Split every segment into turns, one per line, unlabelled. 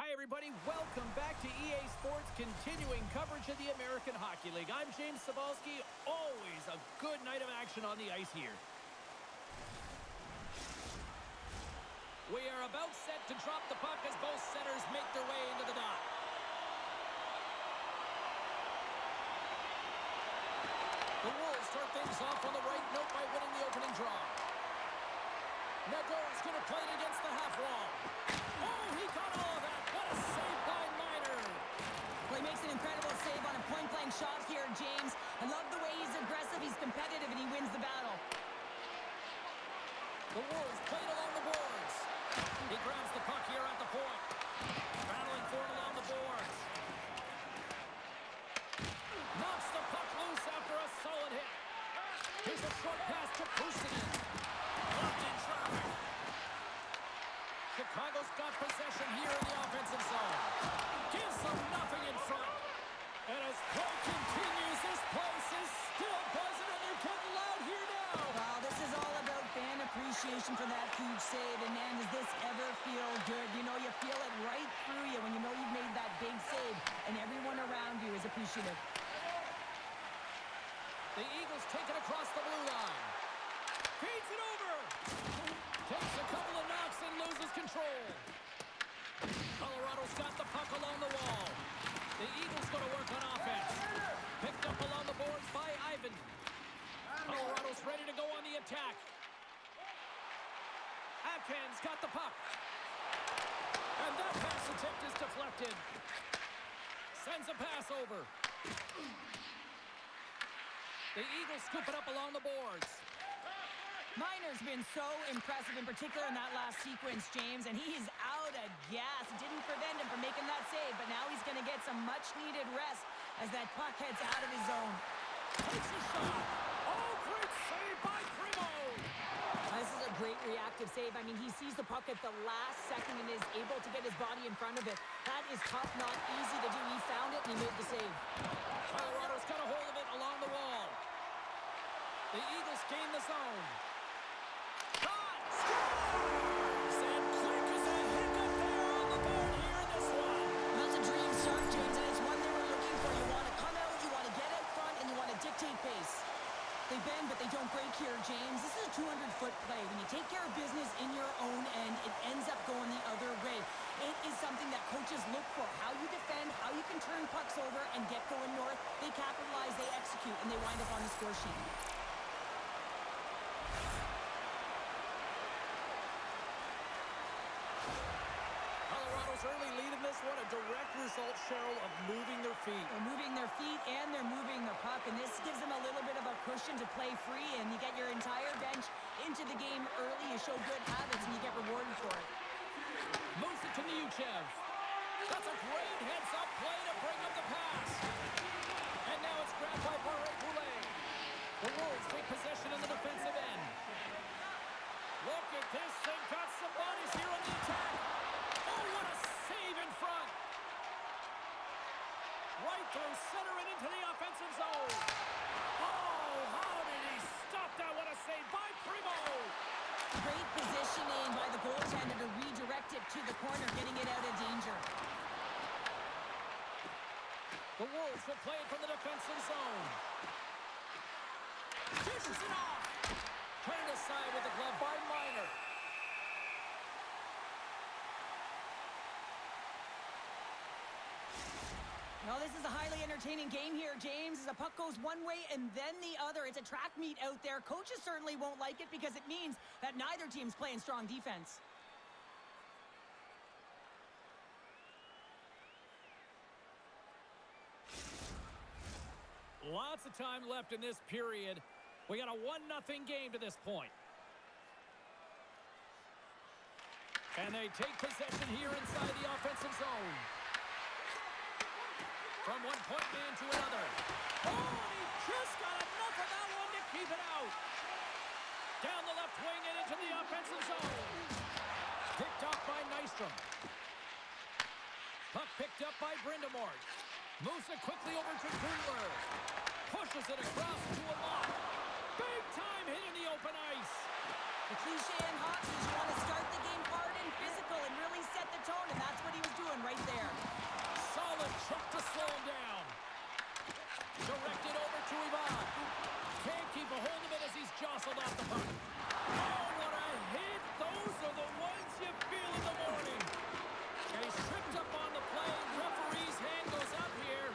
Hi, everybody. Welcome back to EA Sports, continuing coverage of the American Hockey League. I'm James Cebulski. Always a good night of action on the ice here. We are about set to drop the puck as both setters make their way into the dot. The Wolves start things off on the right note by winning the opening draw. Nadeau's going to play it against the half wall. Oh, he got all of that. What a save by Miner.
Well, he makes an incredible save on a point-blank shot here, James. I love the way he's aggressive, he's competitive, and he wins the battle.
The Wolves play it along the boards. He grabs the puck here at the point. Battling for it along the boards. Knocks the puck loose after a solid hit. Here's a short pass to Pusin. Blocked in traffic. Chicago's got possession here in the offensive zone. Gives them nothing in front. And as play continues, this place is still buzzing, and they're getting loud here now.
Wow, this is all about fan appreciation for that huge save. And man, does this ever feel good. You know, you feel it right through you when you know you've made that big save, and everyone around you is appreciative.
The Eagles take it across the blue line. Feeds it over. Takes a couple of knocks and loses control. Colorado's got the puck along the wall. The Eagles going to work on offense. Picked up along the boards by Ivan. Colorado's ready to go on the attack. Atkins got the puck. And that pass attempt is deflected. Sends a pass over. The Eagles scoop it up along the boards.
Miner's been so impressive, in particular in that last sequence, James, and he's out of gas. It didn't prevent him from making that save, but now he's going to get some much-needed rest as that puck heads out of his zone.
Takes a shot. Oh, great save by Primo.
This is a great reactive save. I mean, he sees the puck at the last second and is able to get his body in front of it. That is tough, not easy to do. He found it, and he made the save.
Colorado's got a hold of it along the wall. The Eagles gain the zone.
Dictate pace. They bend, but they don't break here, James. This is a 200-foot play. When you take care of business in your own end, it ends up going the other way. It is something that coaches look for. How you defend, how you can turn pucks over and get going north. They capitalize, they execute, and they wind up on the score sheet.
Early lead in this one, a direct result, Cheryl, of moving their feet.
They're moving their feet and they're moving the puck, and this gives them a little bit of a cushion to play free, and you get your entire bench into the game early. You show good habits, and you get rewarded for it.
Moves it to Neuchev. That's a great heads-up play to bring up the pass. And now it's grabbed by Barré-Boulet. The Wolves take possession in the defensive end. Look at this. They've got some bodies here on the attack. Oh, what a save in front. Right through center and into the offensive zone. Oh, how did he stop that? What a save by Primo.
Great positioning by the goaltender to redirect it to the corner, getting it out of danger.
The Wolves will play it from the defensive zone. Dishes it off. Turned aside with the glove by Miner.
Well, this is a highly entertaining game here, James, as the puck goes one way and then the other. It's a track meet out there. Coaches certainly won't like it because it means that neither team's playing strong defense.
Lots of time left in this period. We got a 1-0 game to this point. And they take possession here inside the offensive zone. From one point man to another. Oh, and he just got enough of that one to keep it out. Down the left wing and into the offensive zone. Picked off by Nystrom. Puck picked up by Brindamore. Moves it quickly over to Kundler. Pushes it across to a lock. Big time hit in the open ice.
The cliche in hockey is you want to start the game hard and physical and really set the tone, and that's what he was doing right there.
Solid check to slow him down. Directed over to Ivan. Can't keep a hold of it as he's jostled off the puck. Oh, what a hit. Those are the ones you feel in the morning. And he's tripped up on the play. Referee's hand goes up here.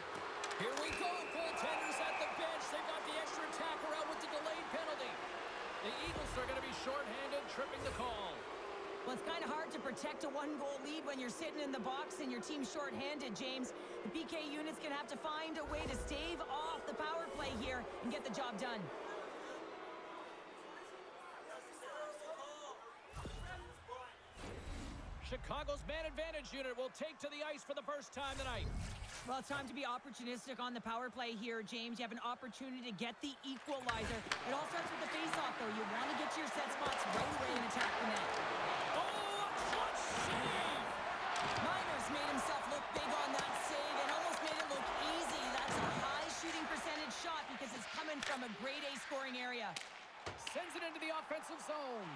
Here we go. Goaltenders at the bench. They've got the extra attacker out with the delayed penalty. The Eagles are going to be shorthanded, tripping the call.
Well, it's kind of hard to protect a one-goal lead when you're sitting in the box and your team's shorthanded, James. The PK unit's going to have to find a way to stave off the power play here and get the job done.
Chicago's man advantage unit will take to the ice for the first time tonight.
Well, it's time to be opportunistic on the power play here, James. You have an opportunity to get the equalizer. It all starts with the face-off, though. You want to get to your set spots right away and attack the net.
Oh, clutch save!
Miners made himself look big on that save and almost made it look easy. That's a high shooting percentage shot because it's coming from a grade A scoring area.
Sends it into the offensive zone.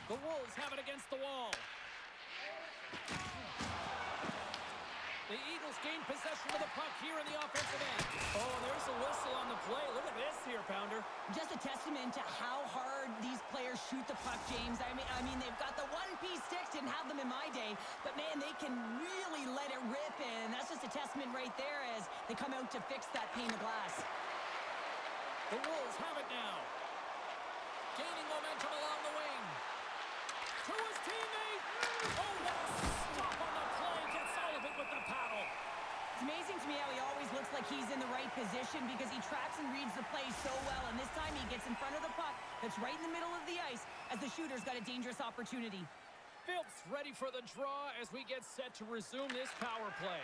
The Wolves have it against the wall. The Eagles gain possession of the puck here in the offensive end. Oh, there's a whistle on the play. Look at this here, Pounder.
Just a testament to how hard these players shoot the puck, James. I mean, they've got the one-piece sticks. Didn't have them in my day. But, man, they can really let it rip. And that's just a testament right there as they come out to fix that pane of glass.
The Wolves have it now. Gaining momentum along the wing. To his teammate. Oh, what a stop on the play. Gets all of it with the paddle.
It's amazing to me how he always looks like he's in the right position because he tracks and reads the play so well. And this time he gets in front of the puck that's right in the middle of the ice as the shooter's got a dangerous opportunity.
Phillips ready for the draw as we get set to resume this power play.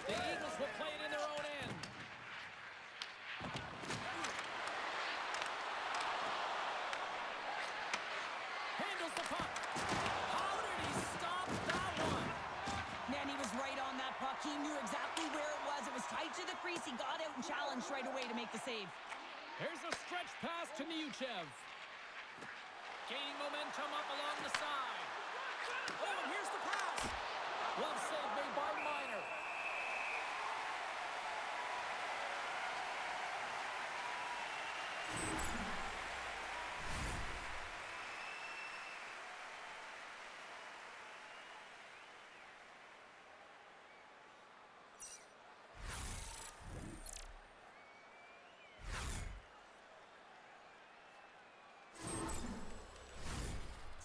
The Eagles will play it in their own end. Handles the puck. How did he stop that one?
Man, he was right on that puck. He knew exactly where it was. It was tight to the crease. He got out and challenged right away to make the save.
Here's a stretch pass to Nehuchev. Gaining momentum up along the side. Oh, and here's the pass. Glove save made by Miner.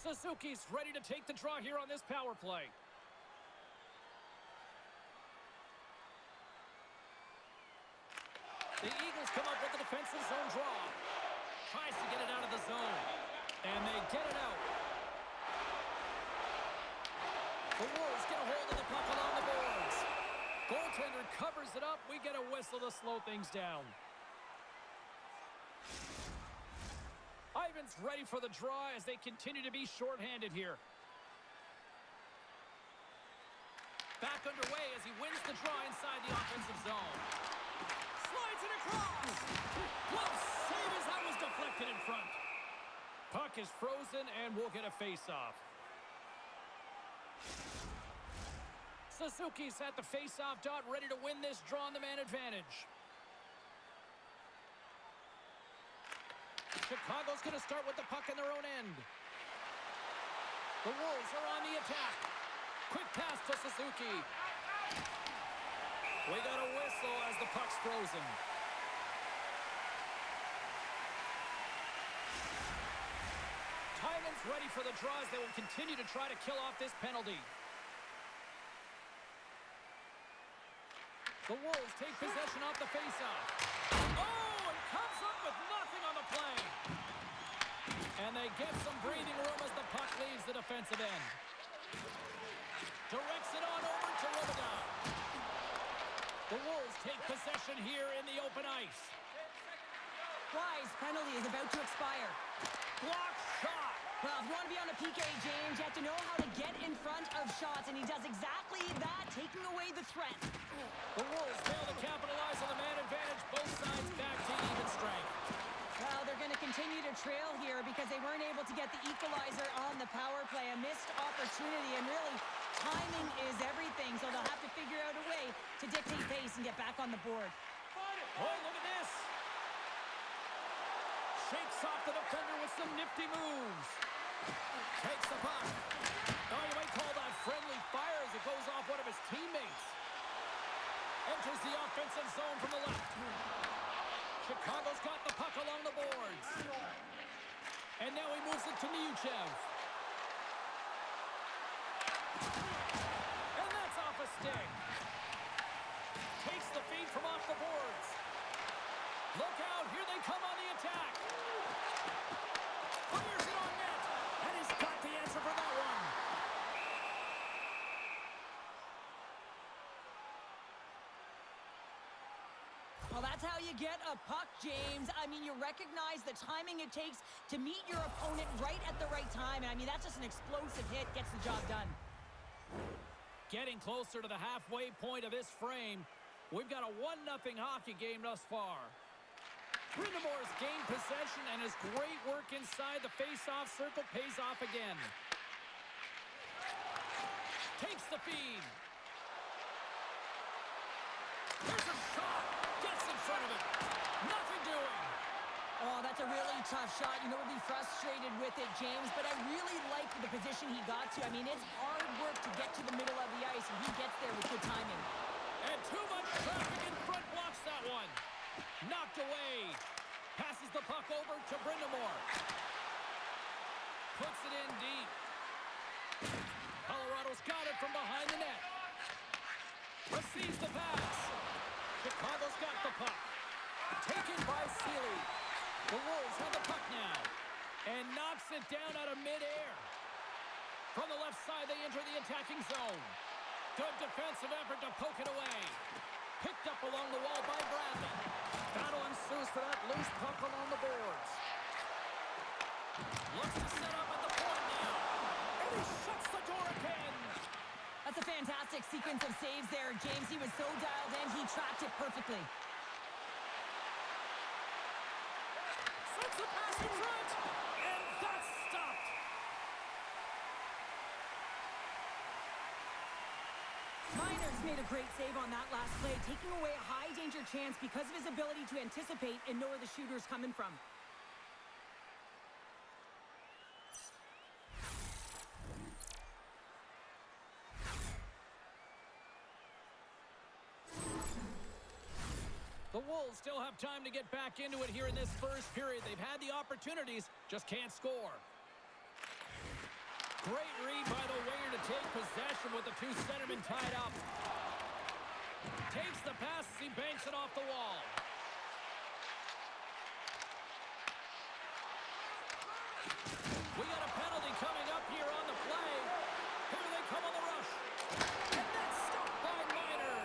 Suzuki's ready to take the draw here on this power play. The Eagles come up with the defensive zone draw. Tries to get it out of the zone. And they get it out. The Wolves get a hold of the puck along the boards. Goaltender covers it up. We get a whistle to slow things down. Ivan's ready for the draw as they continue to be shorthanded here. Back underway as he wins the draw inside the offensive zone. Slides it across. Glove save as that was deflected in front. Puck is frozen and we'll get a face-off. Suzuki's at the face-off dot, ready to win this draw on the man advantage. Chicago's going to start with the puck in their own end. The Wolves are on the attack. Quick pass to Suzuki. We got a whistle as the puck's frozen. Tyman's ready for the draws. They will continue to try to kill off this penalty. The Wolves take possession off the faceoff. Oh, and comes up with nothing on the play. And they get some breathing room as the puck leaves the defensive end. Directs it on over to Robidas. The Wolves take possession here in the open ice.
Wise penalty is about to expire.
Block shot.
Well, if you want to be on a PK, James, you have to know how to get in front of shots, and he does exactly that, taking away the threat.
The Wolves fail to capitalize on the man advantage. Both sides back to even strength.
Well, they're going to continue to trail here because they weren't able to get the equalizer on the power play. A missed opportunity, and really, timing is everything, so they'll have to figure out a way to dictate pace and get back on the board.
Oh, look at this. Shakes off the defender with some nifty moves. Takes the puck. Oh, you might call that friendly fire as it goes off one of his teammates. Enters the offensive zone from the left. Chicago's got the puck along the boards. And now he moves it to Nehuchev. And that's off a stick. Takes the feed from off the boards. Look out, here they come on the attack. Fires it on net. And he's got the answer for that one.
Well, that's how you get a puck, James. I mean, you recognize the timing it takes to meet your opponent right at the right time. And I mean, that's just an explosive hit, gets the job done.
Getting closer to the halfway point of this frame. We've got a 1-0 hockey game thus far. Brindamore's gained possession, and his great work inside the face-off circle pays off again. Takes the feed. There's a shot. Gets in front of it. Nothing doing.
Oh, that's a really tough shot. You know, we'll be frustrated with it, James, but I really like the position he got to. I mean, it's hard work to get to the middle of the ice, and he gets there with good timing.
And too much traffic in front blocks that one. Knocked away. Passes the puck over to Brindamore. Puts it in deep. Colorado's got it from behind the net. Receives the pass. Chicago's got the puck. Taken by Seeley. The Wolves have the puck now. And knocks it down out of midair. From the left side, they enter the attacking zone. Good defensive effort to poke it away. Picked up along the wall by Bradley. Battle ensues for that loose puck along the boards. Looks to set up at the point now. And he shuts the door again.
That's a fantastic sequence of saves there, James. He was so dialed in, he tracked it perfectly.
Sends the pass in front. And that's stopped.
Miner's made a great save on that last play, taking away a high-danger chance because of his ability to anticipate and know where the shooter's coming from.
The Wolves still have time to get back into it here in this first period. They've had the opportunities, just can't score. Great read by the winger to take possession with the two centermen tied up. Takes the pass as he banks it off the wall. We got a penalty coming up here on the play. Here they come on the rush. And that's stopped by Miner.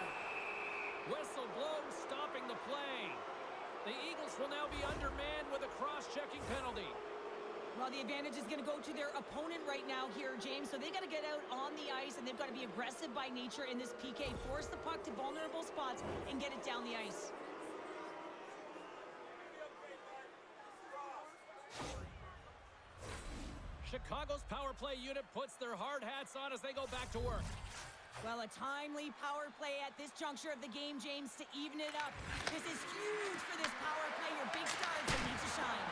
Whistle blows, stopping the play. The Eagles will now be undermanned with a cross-checking penalty.
Well, the advantage is going to go to their opponent right now here, James. So they got to get out on the ice, and they've got to be aggressive by nature in this PK. Force the puck to vulnerable spots and get it down the ice.
Chicago's power play unit puts their hard hats on as they go back to work.
Well, a timely power play at this juncture of the game, James, to even it up. This is huge for this power play. Your big stars, they need to shine.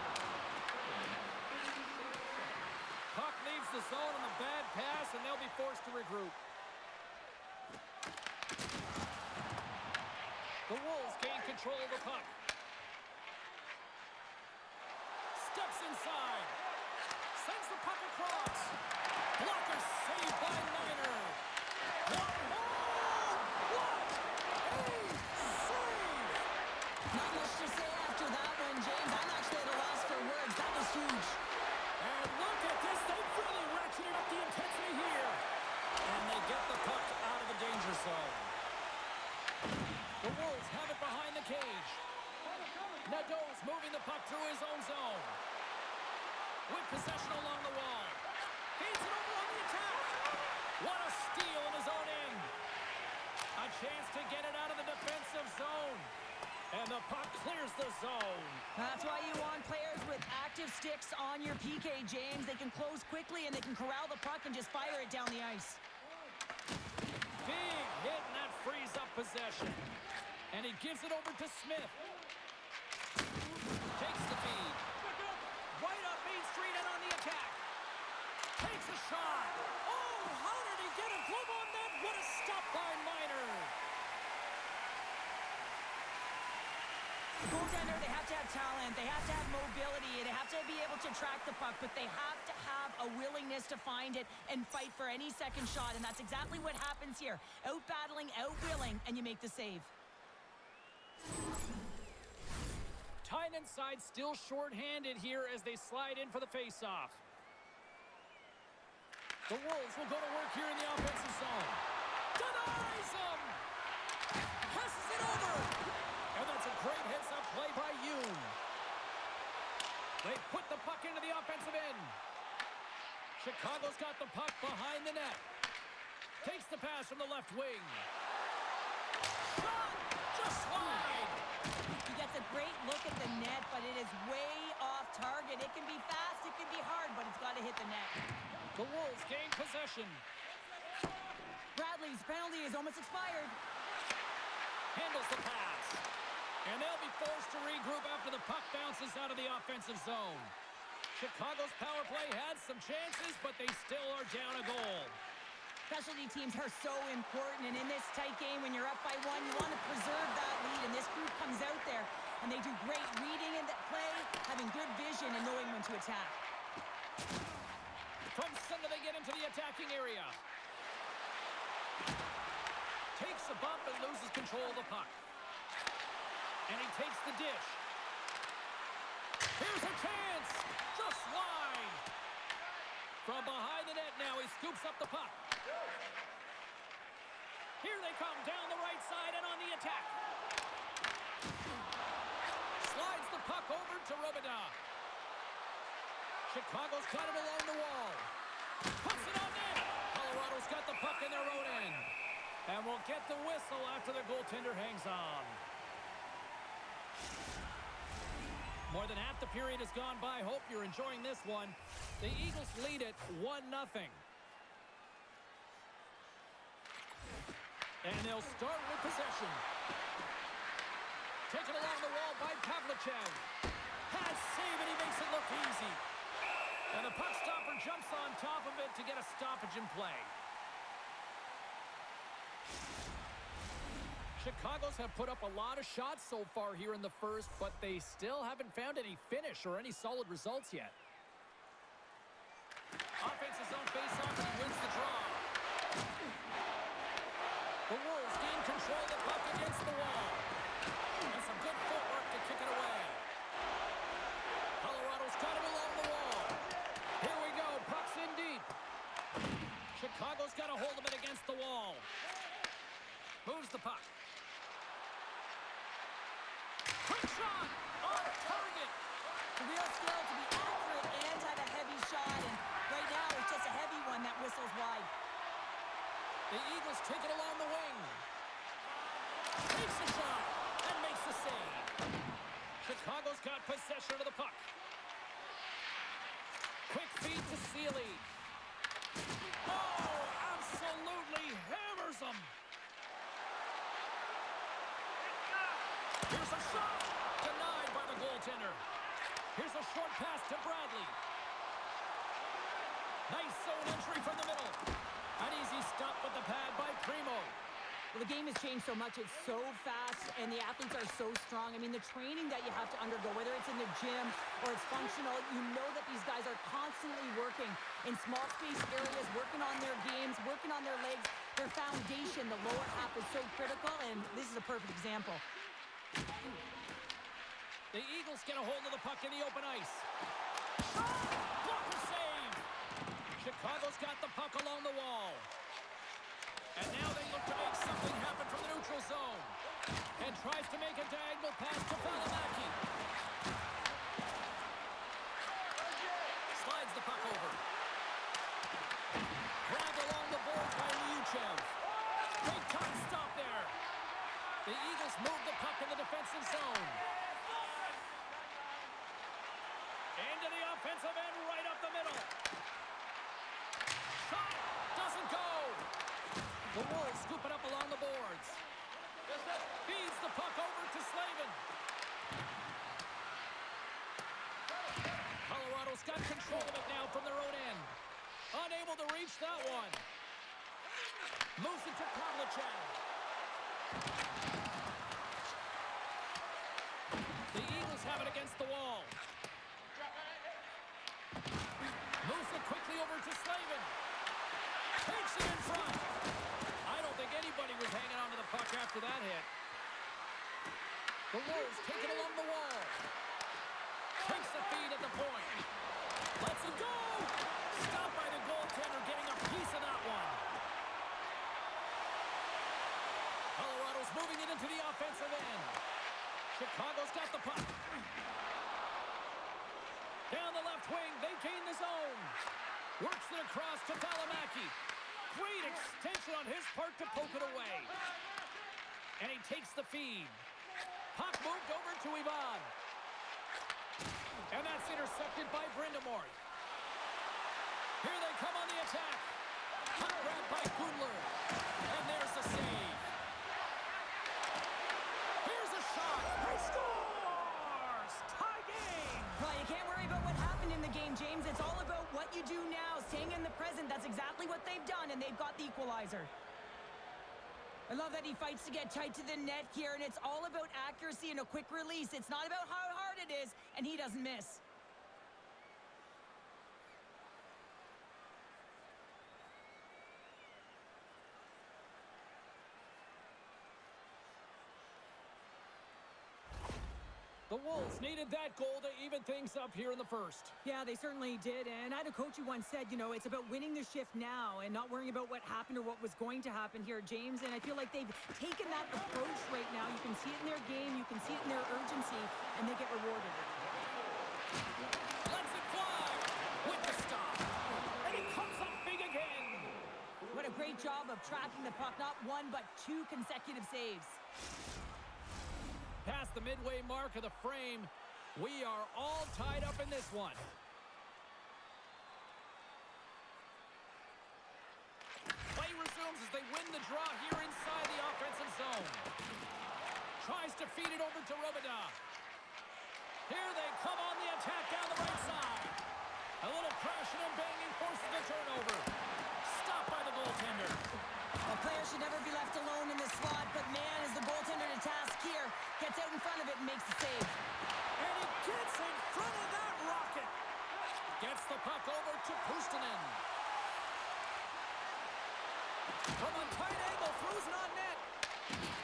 Puck leaves the zone on the bad pass, and they'll be forced to regroup. The Wolves gain control of the puck. Steps inside. Sends the puck across. Blocker saved by Miner. What a save!
Not much to say after that one, James. I'm actually at a loss for words. That was huge.
And look at this. They've really ratcheted up the intensity here. And they get the puck out of the danger zone. The Wolves have it behind the cage. Nadeau's moving the puck through his own zone. With possession along the wall. Feeds it over on the attack. What a steal in his own end. A chance to get it out of the defensive zone. And the puck clears the zone.
That's why you want players with active sticks on your PK, James. They can close quickly and they can corral the puck and just fire it down the ice.
possession. And he gives it over to Smith. Takes the feed. Right up Main Street and on the attack. Takes a shot. Oh, how did he get a glove on that? What a stop by Miner.
The goaltender, they have to have talent, they have to have mobility, they have to be able to track the puck, but they have to have a willingness to find it and fight for any second shot, and that's exactly what happens here. Out-battling, out-willing, and you make the save.
Tynan side still short-handed here as they slide in for the face-off. The Wolves will go to work here in the offensive zone. Denies him! Passes it over! And that's a great heads-up play by Yoon. They put the puck into the offensive end. Chicago's got the puck behind the net. Takes the pass from the left wing. Shot! Just wide!
He gets a great look at the net, but it is way off target. It can be fast, it can be hard, but it's got to hit the net.
The Wolves gain possession.
Bradley's penalty is almost expired.
Handles the pass. And they'll be forced to regroup after the puck bounces out of the offensive zone. Chicago's power play had some chances, but they still are down a goal.
Specialty teams are so important, and in this tight game, when you're up by one, you want to preserve that lead, and this group comes out there, and they do great reading in the play, having good vision, and knowing when to attack.
From center, they get into the attacking area. Takes a bump and loses control of the puck. And he takes the dish. Here's a chance! Just wide! From behind the net now, he scoops up the puck. Here they come down the right side and on the attack. Slides the puck over to Robida. Chicago's got it along the wall. Puts it on net. Colorado's got the puck in their own end. And we'll get the whistle after the goaltender hangs on. More than half the period has gone by. Hope you're enjoying this one. The Eagles lead it 1-0. And they'll start with possession. Taken along the wall by Pavlichev. Has save and he makes it look easy. And the puck stopper jumps on top of it to get a stoppage in play. Chicago's have put up a lot of shots so far here in the first, but they still haven't found any finish or any solid results yet. Offensive zone face-off and he wins the draw. The Wolves gain control of the puck against the wall. And some good footwork to kick it away. Colorado's got it along the wall. Here we go, puck's in deep. Chicago's got a hold of it against the wall. Moves the puck. Quick shot! Off target!
The real skill to be accurate and have a heavy shot, and right now it's just a heavy one that whistles wide.
The Eagles take it along the wing. Takes the shot and makes the save. Chicago's got possession of the puck. Quick feed to Sealy. Oh, absolutely hammers him. Here's a shot. Denied by the goaltender. Here's a short pass to Bradley. Nice zone entry from the middle. An easy stop with the pad by Primo.
Well, the game has changed so much. It's so fast, and the athletes are so strong. I mean, the training that you have to undergo, whether it's in the gym or it's functional, you know that these guys are constantly working in small space areas, working on their games, working on their legs. Their foundation, the lower half, is so critical, and this is a perfect example.
The Eagles get a hold of the puck in the open ice. Blocker save! Chicago's got the puck along the wall. And now they look to make something happen from the neutral zone. And tries to make a diagonal pass to Valimaki. Slides the puck over. Grabbed along the boards by Lyuchev. Big time stop there. The Eagles move the puck in the defensive zone. Into the offensive end, right up the middle. Shot doesn't go. The Wolves scoop it up along the boards. Feeds the puck over to Slavin. Colorado's got control of it now from their own end. Unable to reach that one. Moves it to Pavlicek. The Eagles have it against the wall. Moves it quickly over to Slavin. Takes it in front. I don't think anybody was hanging on to the puck after that hit. The Wolves take it along the wall. Takes the feed at the point. Lets it go. Stopped by the goaltender, getting a piece of that one. Colorado's moving it into the offensive end. Chicago's got the puck. Down the left wing, they gain the zone. Works it across to Valimaki. Great extension on his part to poke it away. And he takes the feed. Puck moved over to Ivan. And that's intercepted by Brind'Amour. Here they come on the attack. Puck grabbed by Gundler. And there's the save. Here's a shot. He scores! Tie game!
Well, you can't worry about what happened in the game, James. It's all about what you do now, staying in the present. That's exactly what they've done, and they've got the equalizer. I love that he fights to get tight to the net here, and it's all about accuracy and a quick release. It's not about how hard it is, and he doesn't miss.
The Wolves needed that goal to even things up here in the first.
Yeah, they certainly did. And I had a coach who once said, you know, it's about winning the shift now and not worrying about what happened or what was going to happen here, James. And I feel like they've taken that approach right now. You can see it in their game. You can see it in their urgency. And they get rewarded.
Lets it fly with the stop. And he comes up big again.
What a great job of tracking the puck. Not one, but two consecutive saves.
Past the midway mark of the frame, we are all tied up in this one. Play resumes as they win the draw here inside the offensive zone. Tries to feed it over to Robida. Here they come on the attack down the right side. A little crashing and banging forces the turnover. Stopped by the goaltender.
A player should never be left alone in the slot, but man, is the goaltender to task here. Gets out in front of it and makes the save.
And he gets in front of that rocket. Gets the puck over to Puustinen. From a tight angle, throws it on net.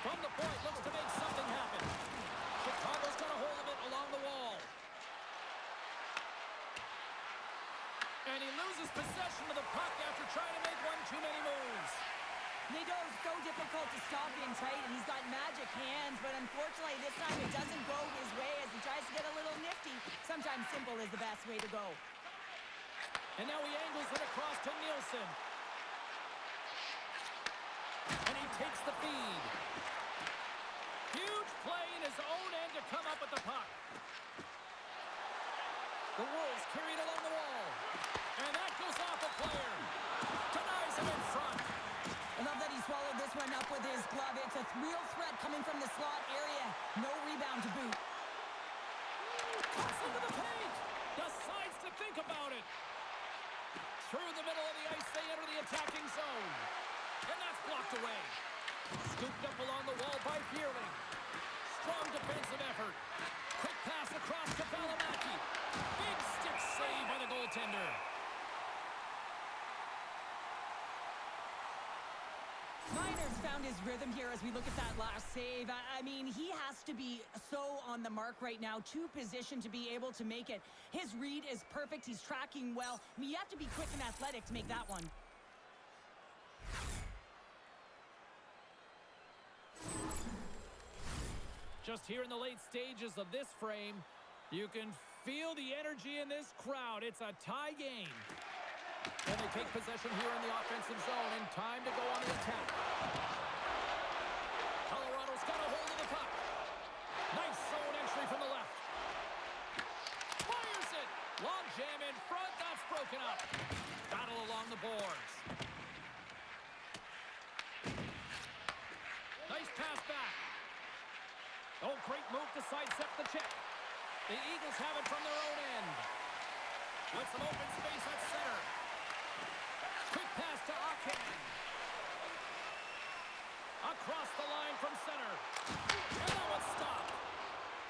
From the point, looks to make something happen. Chicago's got a hold of it along the wall. And he loses possession of the puck after trying to make one too many moves.
They know it's so difficult to stop him tight, and he's got magic hands, but unfortunately this time it doesn't go his way as he tries to get a little nifty. Sometimes simple is the best way to go.
And now he angles it across to Nielsen. And he takes the feed. Huge play in his own end to come up with the puck. The Wolves carry it along the wall. And that goes off a player. Denies him in front.
I love that he swallowed this one up with his glove. It's a real threat coming from the slot area. No rebound to boot.
Cuts into the paint. Decides to think about it. Through the middle of the ice, they enter the attacking zone. And that's blocked away. Scooped up along the wall by Fierling. Strong defensive effort. Quick pass across to Valimaki. Big stick save by the goaltender.
Miner's found his rhythm here as we look at that last save. I mean, he has to be so on the mark right now, to position to be able to make it. His read is perfect. He's tracking well. I mean, you have to be quick and athletic to make that one.
Just here in the late stages of this frame, you can feel the energy in this crowd. It's a tie game. And they take possession here in the offensive zone, and time to go on the attack. Colorado's got a hold of the puck. Nice zone entry from the left. Fires it. Long jam in front. That's broken up. Battle along the boards. Nice pass back. Oh, great move to sidestep the check. The Eagles have it from their own end. With some open space at center. Quick pass to Akin. Across the line from center. And that one's stopped.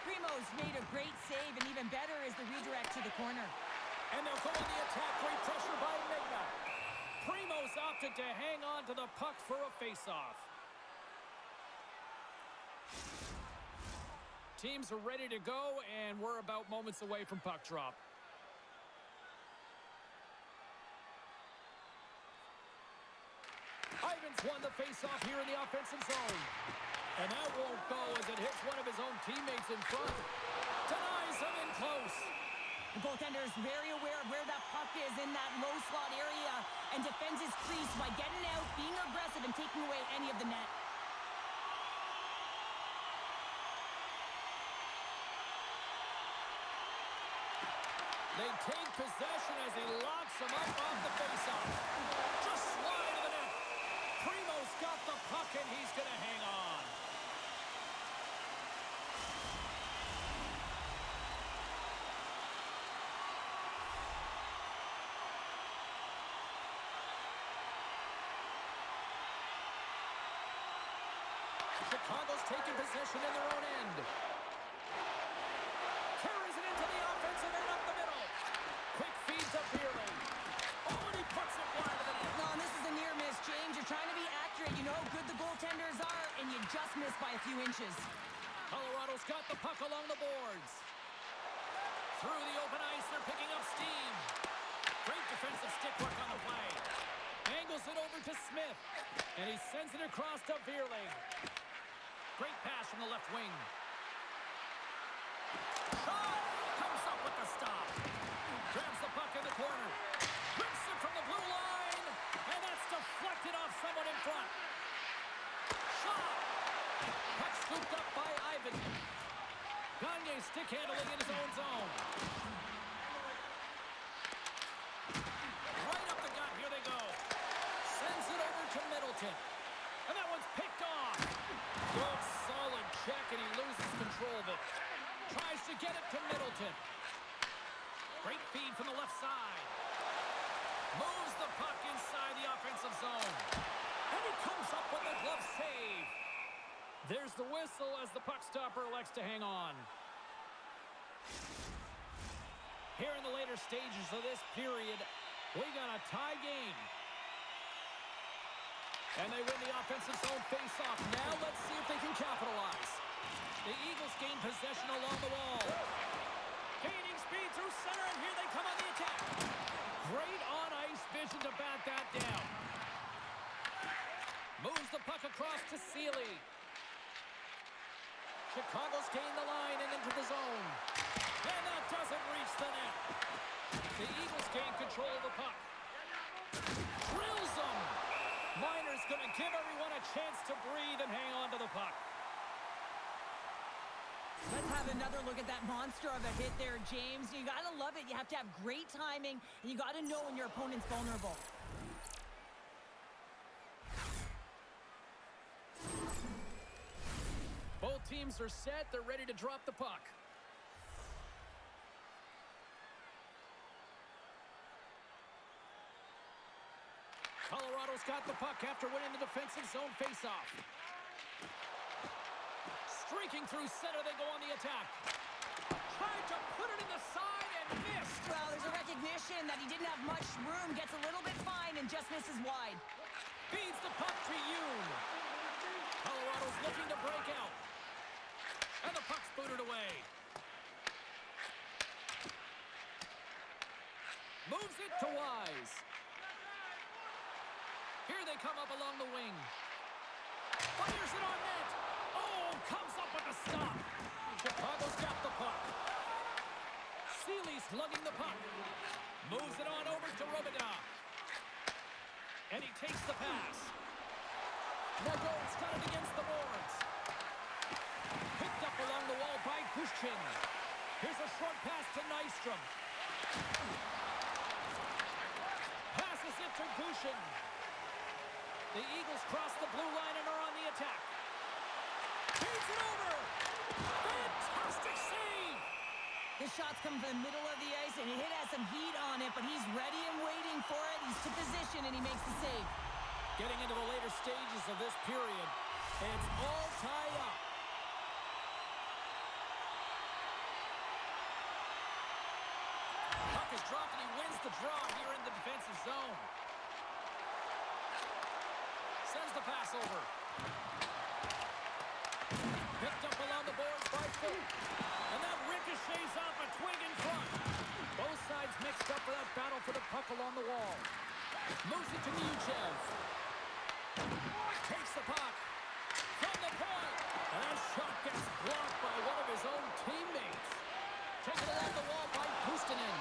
Primo's made a great save, and even better is the redirect to the corner.
And they'll go on the attack. Great pressure by Megna. Primo's opted to hang on to the puck for a faceoff. Teams are ready to go, and we're about moments away from puck drop. Ivans won the faceoff here in the offensive zone. And that won't go as it hits one of his own teammates in front. Denies him in close.
The goaltender is very aware of where that puck is in that low slot area and defends his crease by getting out, being aggressive, and taking away any of the net.
They take possession as he locks him up off the faceoff. Just slide to the net. Primo's got the puck, and he's going to hang on. Chicago's taking possession in their own end. Carries it into the offensive end up the middle. Quick feed to Beerling. Oh, and he puts it wide of the net.
No, and this is a near miss, James. You're trying to be accurate. You know how good the goaltenders are, and you just missed by a few inches.
Colorado's got the puck along the boards. Through the open ice, they're picking up steam. Great defensive stick work on the play. Angles it over to Smith, and he sends it across to Beerling. Great pass from the left wing. Shot! Comes up with the stop. Grabs the puck in the corner. Rips it from the blue line. And that's deflected off someone in front. Shot! Puck scooped up by Ivan. Gagne stick handling in his own zone. Right up the gut. Here they go. Sends it over to Middleton. And that one's picked off. Good solid check, and he loses control of it. Tries to get it to Middleton. Great feed from the left side. Moves the puck inside the offensive zone. And he comes up with a glove save. There's the whistle as the puck stopper elects to hang on. Here in the later stages of this period, we got a tie game. And they win the offensive zone face-off. Now let's see if they can capitalize. The Eagles gain possession along the wall. Gaining speed through center, and here they come on the attack. Great on-ice vision to bat that down. Moves the puck across to Seeley. Chicago's gained the line and into the zone. And that doesn't reach the net. The Eagles gain control of the puck. Drills them. Miner's going to give everyone a chance to breathe and hang on to the puck.
Let's have another look at that monster of a hit there, James. You got to love it. You have to have great timing, and you got to know when your opponent's vulnerable.
Both teams are set. They're ready to drop the puck. Colorado's got the puck after winning the defensive zone faceoff. Streaking through center, they go on the attack. Tried to put it in the side and missed.
Well, there's a recognition that he didn't have much room, gets a little bit fine, and just misses wide.
Feeds the puck to Yoon. Colorado's looking to break out. And the puck's booted away. Moves it to Wise. Here they come up along the wing. Fires it on net. Oh, comes up with a stop. Chicago's got the puck. Seeley's lugging the puck. Moves it on over to Robida. And he takes the pass. Margot's got it against the boards. Picked up along the wall by Kushkin. Here's a short pass to Nystrom. Passes it to Kushin. The Eagles cross the blue line and are on the attack. Feeds it over. Fantastic save.
The shot's coming from the middle of the ice, and it has some heat on it, but he's ready and waiting for it. He's to position, and he makes the save.
Getting into the later stages of this period, it's all tied up. Puck is dropped, and he wins the draw here in the defensive zone. Sends the pass over. Picked up along the boards by Foot. And that ricochets off a twig in front. Both sides mixed up for that battle for the puck along the wall. Moves it to News. Takes the puck from the point. And that shot gets blocked by one of his own teammates. Taken along the wall by Puustinen.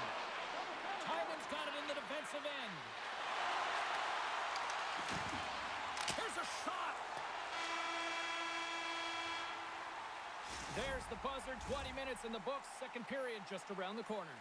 Tyman's got it in the defensive end. Here's a shot. There's the buzzer. 20 minutes in the books. Second period just around the corner.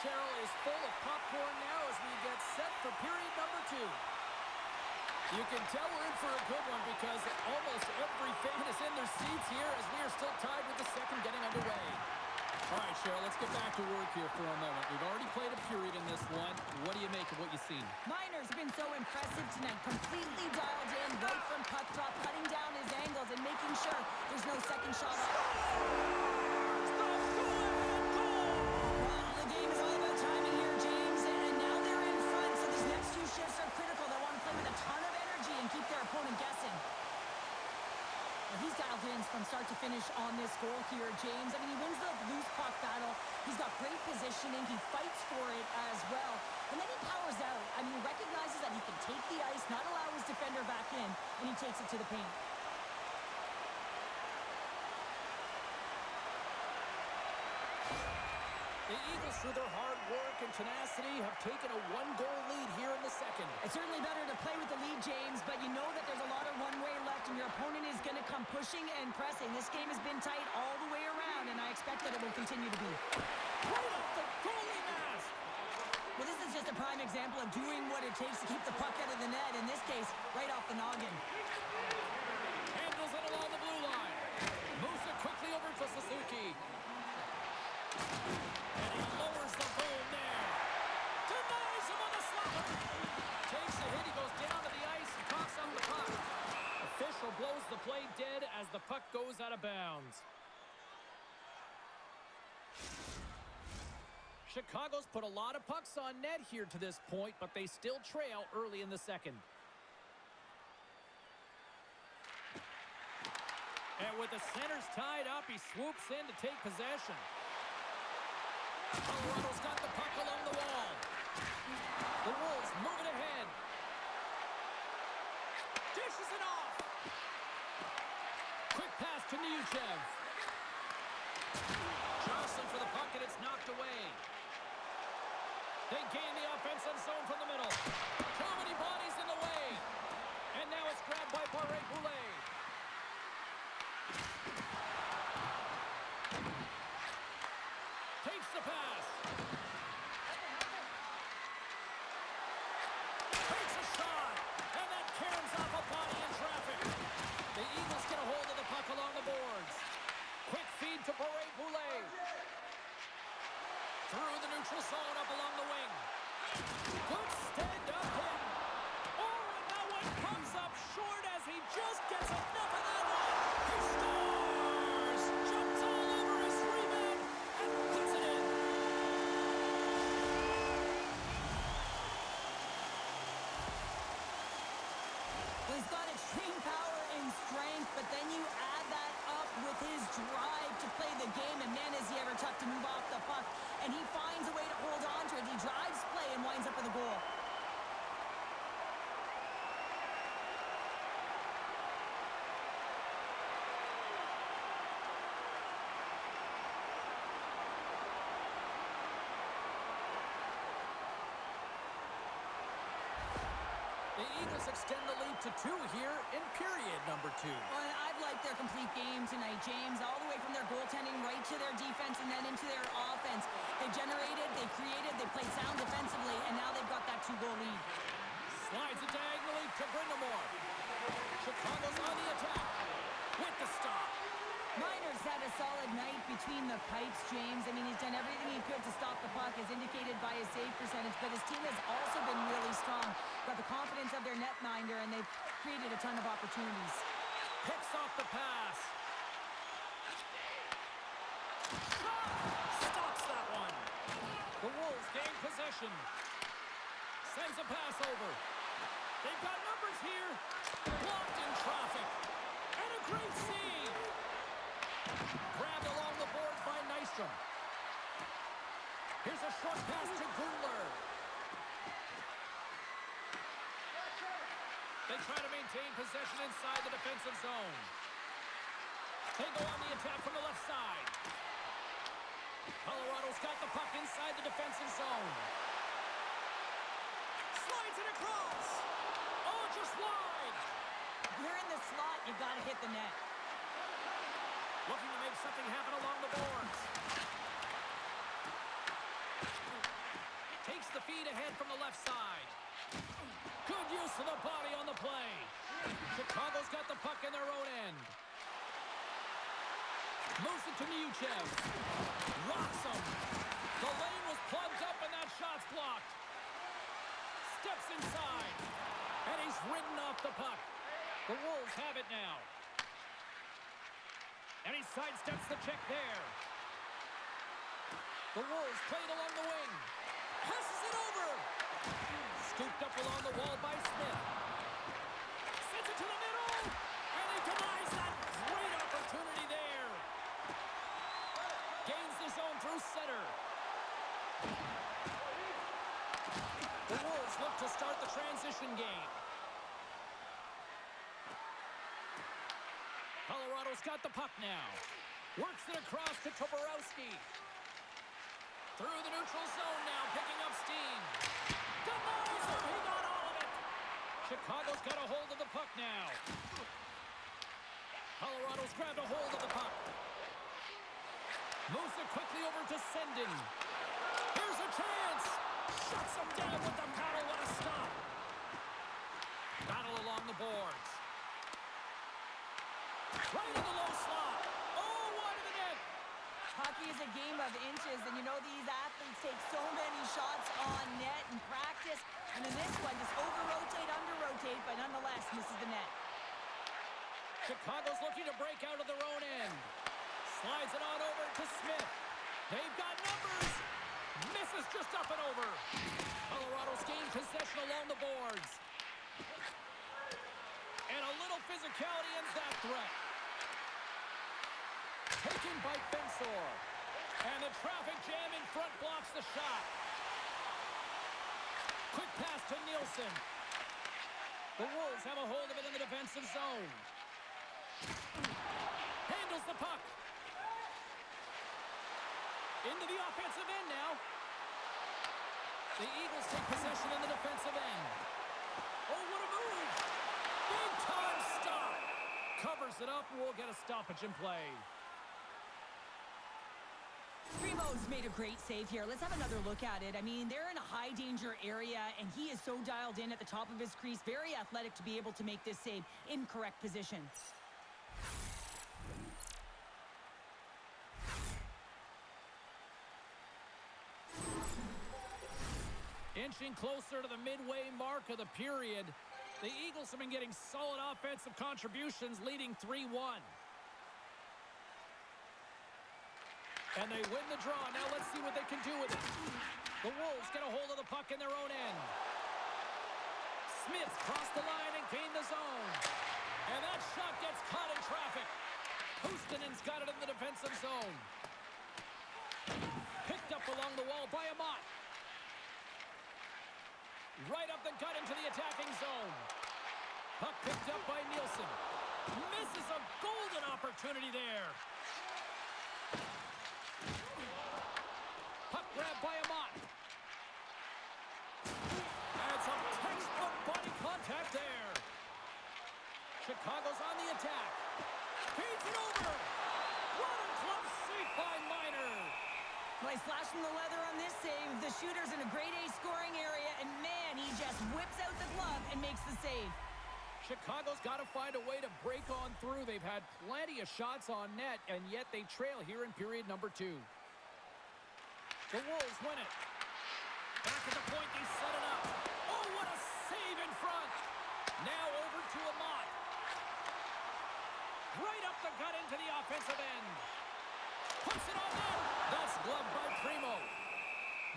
Cheryl, is full of popcorn now as we get set for period number 2. You can tell we're in for a good one because almost every fan is in their seats here as we are still tied with the second getting underway. All right, Cheryl, let's get back to work here for a moment. We've already played a period in this one. What do you make of what you've seen?
Miner's been so impressive tonight, completely dialed in right from puck drop, cutting down his angles and making sure there's no second shot off. Well, the game is all about timing here, James, and now they're in front, so these next 2 shifts are critical. They want to play with a ton of energy and keep their opponent guessing. He's dialed in from start to finish on this goal here, James. I mean, he wins the loose puck battle. He's got great positioning. He fights for it as well. And then he powers out. I mean, he recognizes that he can take the ice, not allow his defender back in, and he takes it to the paint.
The Eagles, through their hard work and tenacity, have taken a 1-goal lead here in the second.
It's certainly better to play with the lead, James, but you know that there's a lot of runway left, and your opponent is going to come pushing and pressing. This game has been tight all the way around, and I expect that it will continue to be.
Right off the goalie mask!
Well, this is just a prime example of doing what it takes to keep the puck out of the net. In this case, right off the noggin.
Handles it along the blue line. Moves it quickly over to Suzuki. And he lowers the boom there. Denies him on the slapper. Takes the hit. He goes down to the ice and coughs on the puck. Official blows the play dead as the puck goes out of bounds. Chicago's put a lot of pucks on net here to this point, but they still trail early in the second. And with the centers tied up, he swoops in to take possession. Colorado's got the puck along the wall. The Wolves moving ahead. Dishes it off. Quick pass to Neushev. Jostling for the puck, and it's knocked away. They gain the offensive zone from the middle. Too many bodies in the way. And now it's grabbed by Barré-Boulet. Takes the pass. Takes a shot. And that caroms off a body in traffic. The Eagles get a hold of the puck along the boards. Quick feed to Barré-Boulet. Through the neutral zone up along the wing. Good stand-up hit. Oh, and that one comes up short as he just gets enough of that one. He scores! Jumps all over his 3-man and puts it in.
Well, he's got extreme power and strength, but then you add that up with his drive to play the game, and man, is he ever tough to move off the puck. And he finds a way to hold on to it. He drives play and winds up with a goal.
The Eagles extend the lead to 2 here in period number 2.
Well, I've liked their complete game tonight, James, all the way from their goaltending right to their defense and then into their offense. They generated, they created, they played sound defensively, and now they've got that 2-goal lead.
Slides it diagonally to Brindamore. Chicago's on the attack with the stop.
Miner's had a solid night between the pipes, James. I mean, he's done everything he could to stop the puck, as indicated by his save percentage, but his team has also been really strong. Got the confidence of their netminder, and they've created a ton of opportunities.
Picks off the pass. Shot! Stops that one. The Wolves gain possession. Sends a pass over. They've got numbers here. Blocked in traffic. And a great save. Grabbed along the boards by Nystrom. Here's a short pass to Gundler. They try to maintain possession inside the defensive zone. They go on the attack from the left side. Colorado's got the puck inside the defensive zone. Slides it across. Oh, just wide.
If you're in the slot, you've got to hit the net.
Looking to make something happen along the boards. Takes the feed ahead from the left side. Good use of the body on the play. Chicago's got the puck in their own end. Moves it to Nehuchev. Rocks him. The lane was plugged up and that shot's blocked. Steps inside. And he's ridden off the puck. The Wolves have it now. And he sidesteps the check there. The Wolves play it along the wing. Passes it over. Scooped up along the wall by Smith. Sends it to the middle. And he denies that great opportunity there. Gains the zone through center. The Wolves look to start the transition game. Colorado's got the puck now. Works it across to Toporowski. Through the neutral zone now, picking up steam. Denies him, he got all of it. Chicago's got a hold of the puck now. Colorado's grabbed a hold of the puck. Moves it quickly over to Sendin. Here's a chance. Shuts him down with the paddle. What a stop. Battle along the boards. Right in the low slot. Oh, wide of the net.
Hockey is a game of inches, and you know these athletes take so many shots on net in practice. And in this one, just over-rotate, under-rotate, but nonetheless misses the net.
Chicago's looking to break out of their own end. Slides it on over to Smith. They've got numbers. Misses just up and over. Colorado's gained possession along the boards. And a little physicality ends that threat. Taken by Fensor. And the traffic jam in front blocks the shot. Quick pass to Nielsen. The Wolves have a hold of it in the defensive zone. Handles the puck. Into the offensive end now. The Eagles take possession in the defensive end. Oh, what a move. Big time stop. Covers it up and we'll get a stoppage in play.
Primo's made a great save here. Let's have another look at it. I mean, they're in a high danger area, and he is so dialed in at the top of his crease. Very athletic to be able to make this save in correct position.
Inching closer to the midway mark of the period, the Eagles have been getting solid offensive contributions, leading 3-1. And they win the draw. Now let's see what they can do with it. The Wolves get a hold of the puck in their own end. Smith crossed the line and gained the zone. And that shot gets caught in traffic. Houstonen's got it in the defensive zone. Picked up along the wall by Amat. Right up the gut into the attacking zone. Puck picked up by Nielsen. Misses a golden opportunity there. Puck grabbed by Amat. And some textbook body contact there. Chicago's on the attack. Feeds it over. What a glove save by Miner.
Nice slash from the leather on this save. The shooter's in a grade A scoring area, and man, he just whips out the glove and makes the save.
Chicago's got to find a way to break on through. They've had plenty of shots on net, and yet they trail here in period number 2. The Wolves win it. Back at the point, they set it up. Oh, what a save in front. Now over to Amat. Right up the gut into the offensive end. Puts it on net. That's gloved by Primo.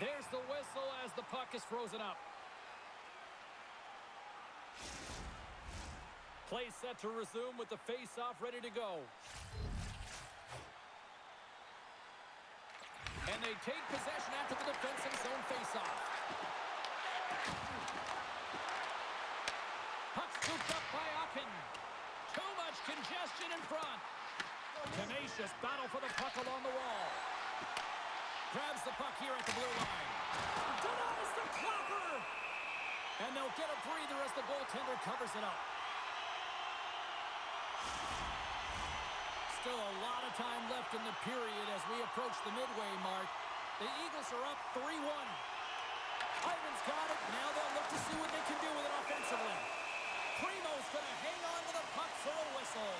There's the whistle as the puck is frozen up. Play set to resume with the face-off ready to go. And they take possession after the defensive zone face-off. Puck scooped up by Akin. Too much congestion in front. Tenacious battle for the puck along the wall. Grabs the puck here at the blue line. Denies the clapper. And they'll get a breather as the goaltender covers it up. Still a lot of time left in the period as we approach the midway mark. The Eagles are up 3-1. Ivan's got it. Now they'll look to see what they can do with it offensively. Primo's going to hang on to the puck for a whistle.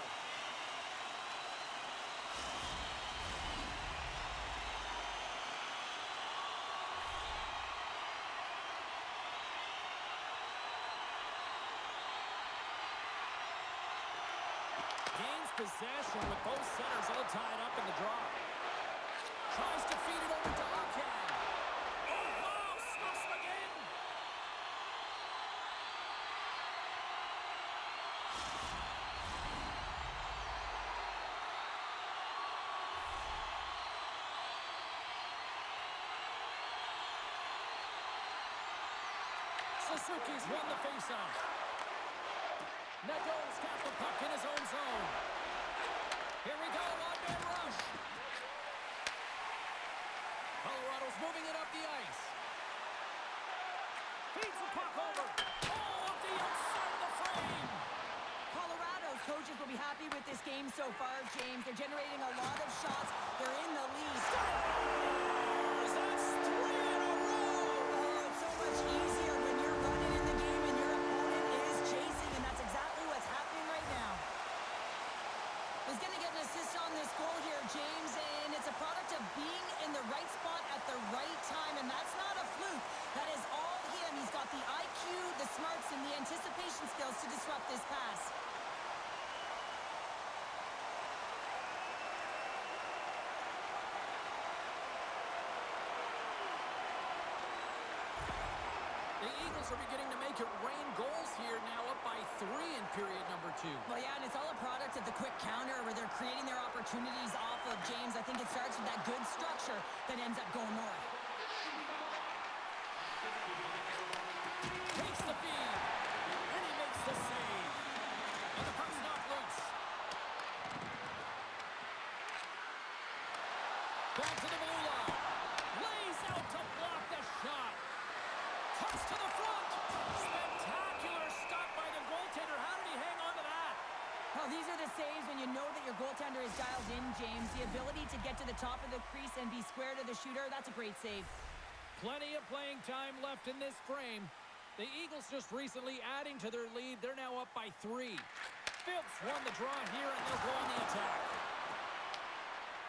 Gains possession with both centers all tied up in the draw. Tries to feed it over to Akan. Oh, wow! Stuffs him again! Suzuki's won the faceoff. Nadeau's got the puck in his own zone. Here we go, one-man rush. Colorado's moving it up the ice. Feeds the puck over. Oh, up the outside of the frame.
Colorado's coaches will be happy with this game so far, James. They're generating a lot of shots. They're in the lead.
That's 3 in a row.
Oh, it's so much easier when you're running in the game and your opponent is chasing, and that's exactly what's happening right now. He's going to get an assist on this goal here, James, and it's a product of being in the right spot at the right time, and that's not a fluke. That is all him. He's got the IQ, the smarts, and the anticipation skills to disrupt this pass.
The Eagles are beginning to make it rain goals here, now up by 3 in period number 2.
Well, yeah, and it's all a product of the quick counter where they're creating their opportunities off of James. I think it starts with that good structure that ends up going north.
Takes the feed, and he makes the save. And the puck's knocked loose. Back to the blue line. Lays out to block the shot. Cuts to the front. Spectacular stop by the goaltender. How did he hang on to that?
Well, these are the saves when you know that your goaltender is dialed in, James. The ability to get to the top of the crease and be square to the shooter, that's a great save.
Plenty of playing time left in this frame. The Eagles just recently adding to their lead. They're now up by 3. Phillips won the draw here, and they'll go on the attack.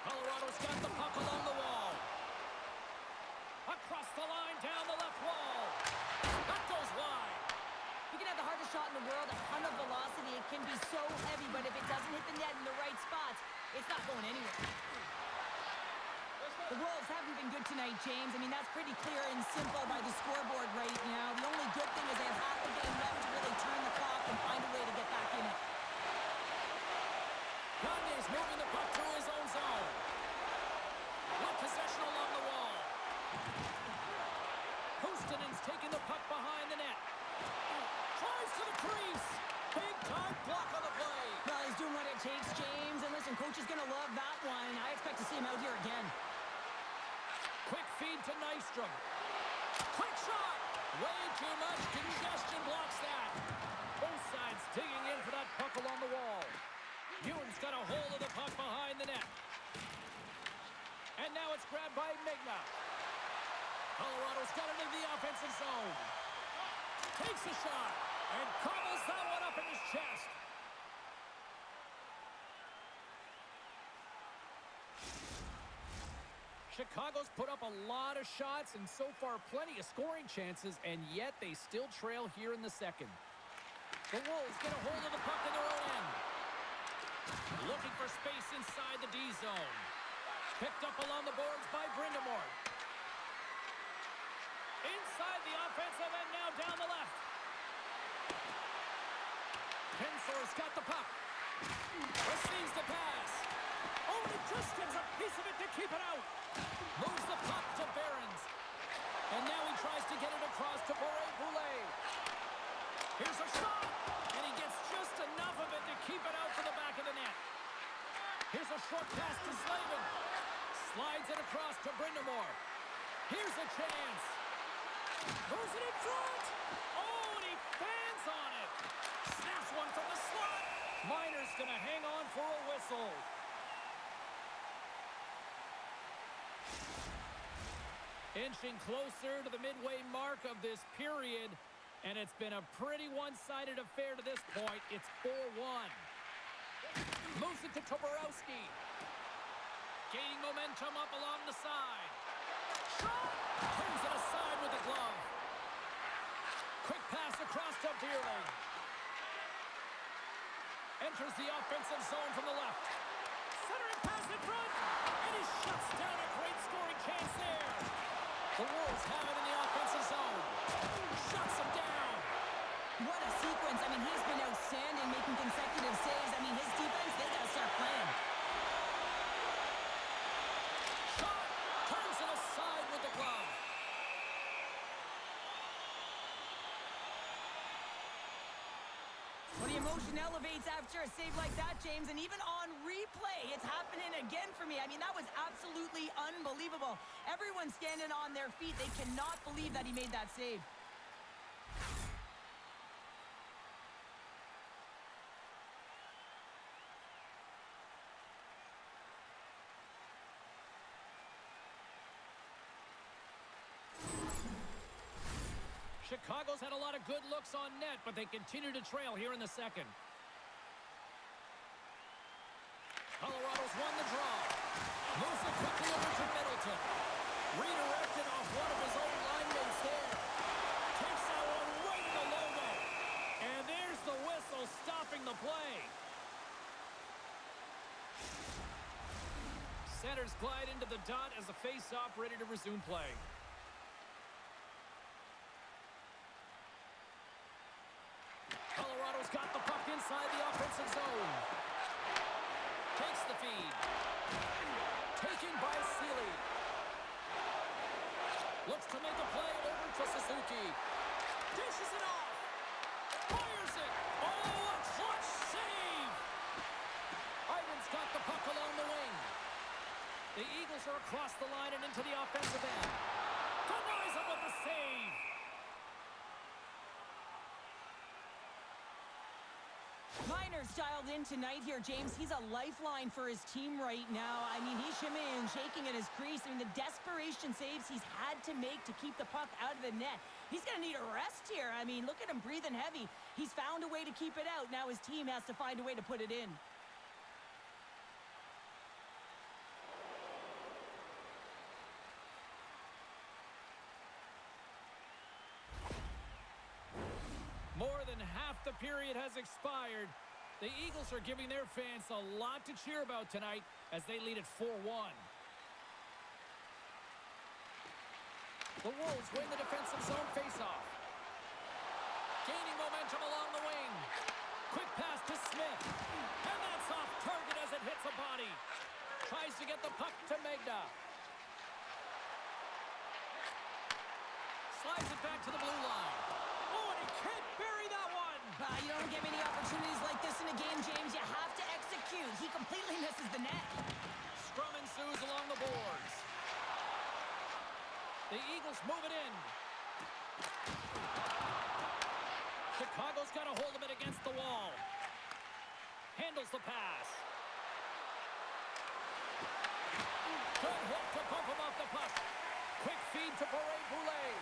Colorado's got the puck along the wall. Across the line, down the left wall. That goes wide.
You can have the hardest shot in the world, a ton of velocity. It can be so heavy, but if it doesn't hit the net in the right spots, it's not going anywhere. The Wolves haven't been good tonight, James. I mean, that's pretty clear and simple by the scoreboard right now. The only good thing is they have half the game left to really turn the clock and find a way to get back in it.
Gagne's moving the puck through his own zone. With possession along the wall. Hustinen's taking the puck behind the net. Tries to the crease. Big time block on the play.
Well, he's doing what it takes, James. And listen, coach is going to love that one. I expect to see him out here again.
Quick feed to Nystrom. Quick shot. Way too much congestion blocks that. Both sides digging in for that puck along the wall. Ewan's got a hold of the puck behind the net. And now it's grabbed by Migna. Colorado's got it into the offensive zone. Takes a shot and cobbles that one up in his chest. Chicago's put up a lot of shots and so far plenty of scoring chances, and yet they still trail here in the second. The Wolves get a hold of the puck in their own end. Looking for space inside the D zone. Picked up along the boards by Brindamore. Inside the offensive end, now down the left. Pensor's got the puck. Receives the pass. Oh, and he just gets a piece of it to keep it out. Moves the puck to Behrens. And now he tries to get it across to Boulet. Here's a shot. And he gets just enough of it to keep it out to the back of the net. Here's a short pass to Slavin. Slides it across to Brindamore. Here's a chance. Throws it in front. Oh, and he fans on it. Snaps one from the slot. Miner's going to hang on for a whistle. In inching closer to the midway mark of this period, and it's been a pretty one-sided affair to this point. It's 4-1. Moves it to Toporowski. Gaining momentum up along the side. Shot! Turns it aside with the glove. Quick pass across to Beerling. Enters the offensive zone from the left. Centering pass in front. And he shuts down a great scoring chance there. The Wolves have it in the offensive zone. Shuts him down.
What a sequence. I mean, he's been outstanding, making consecutive saves. I mean, his defense, they got to start playing.
Shot. Turns it aside with the glove.
Well, the emotion elevates after a save like that, James, and even on replay, it's happening again for me. I mean, that was absolutely unbelievable. Everyone's standing on their feet. They cannot believe that he made that save.
Chicago's had a lot of good looks on net, but they continue to trail here in the second. Colorado's won the draw. Moves it quickly over to Middleton. Redirected off one of his own line mates there. Takes that one right in the logo. And there's the whistle stopping the play. Centers glide into the dot as the face-off ready to resume play. Colorado's got the puck inside the offensive zone. Takes the feed. Taken by Sealy. Looks to make a play over to Suzuki. Dishes it off. Fires it. Oh, a clutch save. Ivan's got the puck along the wing. The Eagles are across the line and into the offensive end. Denies him with the save.
Miner's dialed in tonight here, James. He's a lifeline for his team right now. I mean, he's shimmying and shaking at his crease. I mean, the desperation saves he's had to make to keep the puck out of the net. He's going to need a rest here. I mean, look at him breathing heavy. He's found a way to keep it out. Now his team has to find a way to put it in.
More than half the period has expired. The Eagles are giving their fans a lot to cheer about tonight as they lead at 4-1. The Wolves win the defensive zone faceoff. Gaining momentum along the wing. Quick pass to Smith. And that's off target as it hits a body. Tries to get the puck to Megna. Slides it back to the blue line. Oh, and he can't bury that one.
You don't get many opportunities like this in a game, James. You have to execute. He completely misses the net.
Scrum ensues along the boards. The Eagles move it in. Chicago's got a hold of it against the wall. Handles the pass. Good hit to bump him off the puck. Quick feed to Boulet.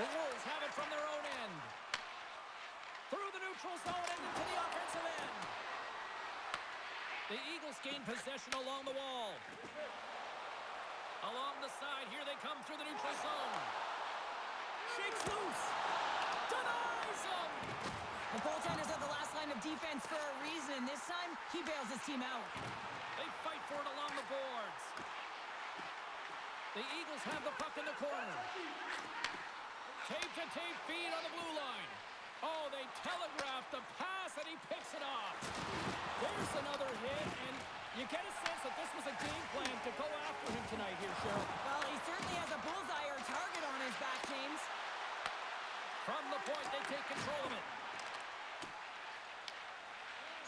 The Wolves have it from their own end. Through the neutral zone and into the offensive end. The Eagles gain possession along the wall. Along the side, here they come through the neutral zone. Shakes loose. Denies him.
The goaltenders are the last line of defense for a reason. This time, he bails his team out.
They fight for it along the boards. The Eagles have the puck in the corner. Tape-to-tape feed on the blue line. Oh, they telegraph the pass, and he picks it off. There's another hit, and you get a sense that this was a game plan to go after him tonight here, Cheryl.
Well, he certainly has a bullseye or a target on his back, James.
From the point, they take control of it.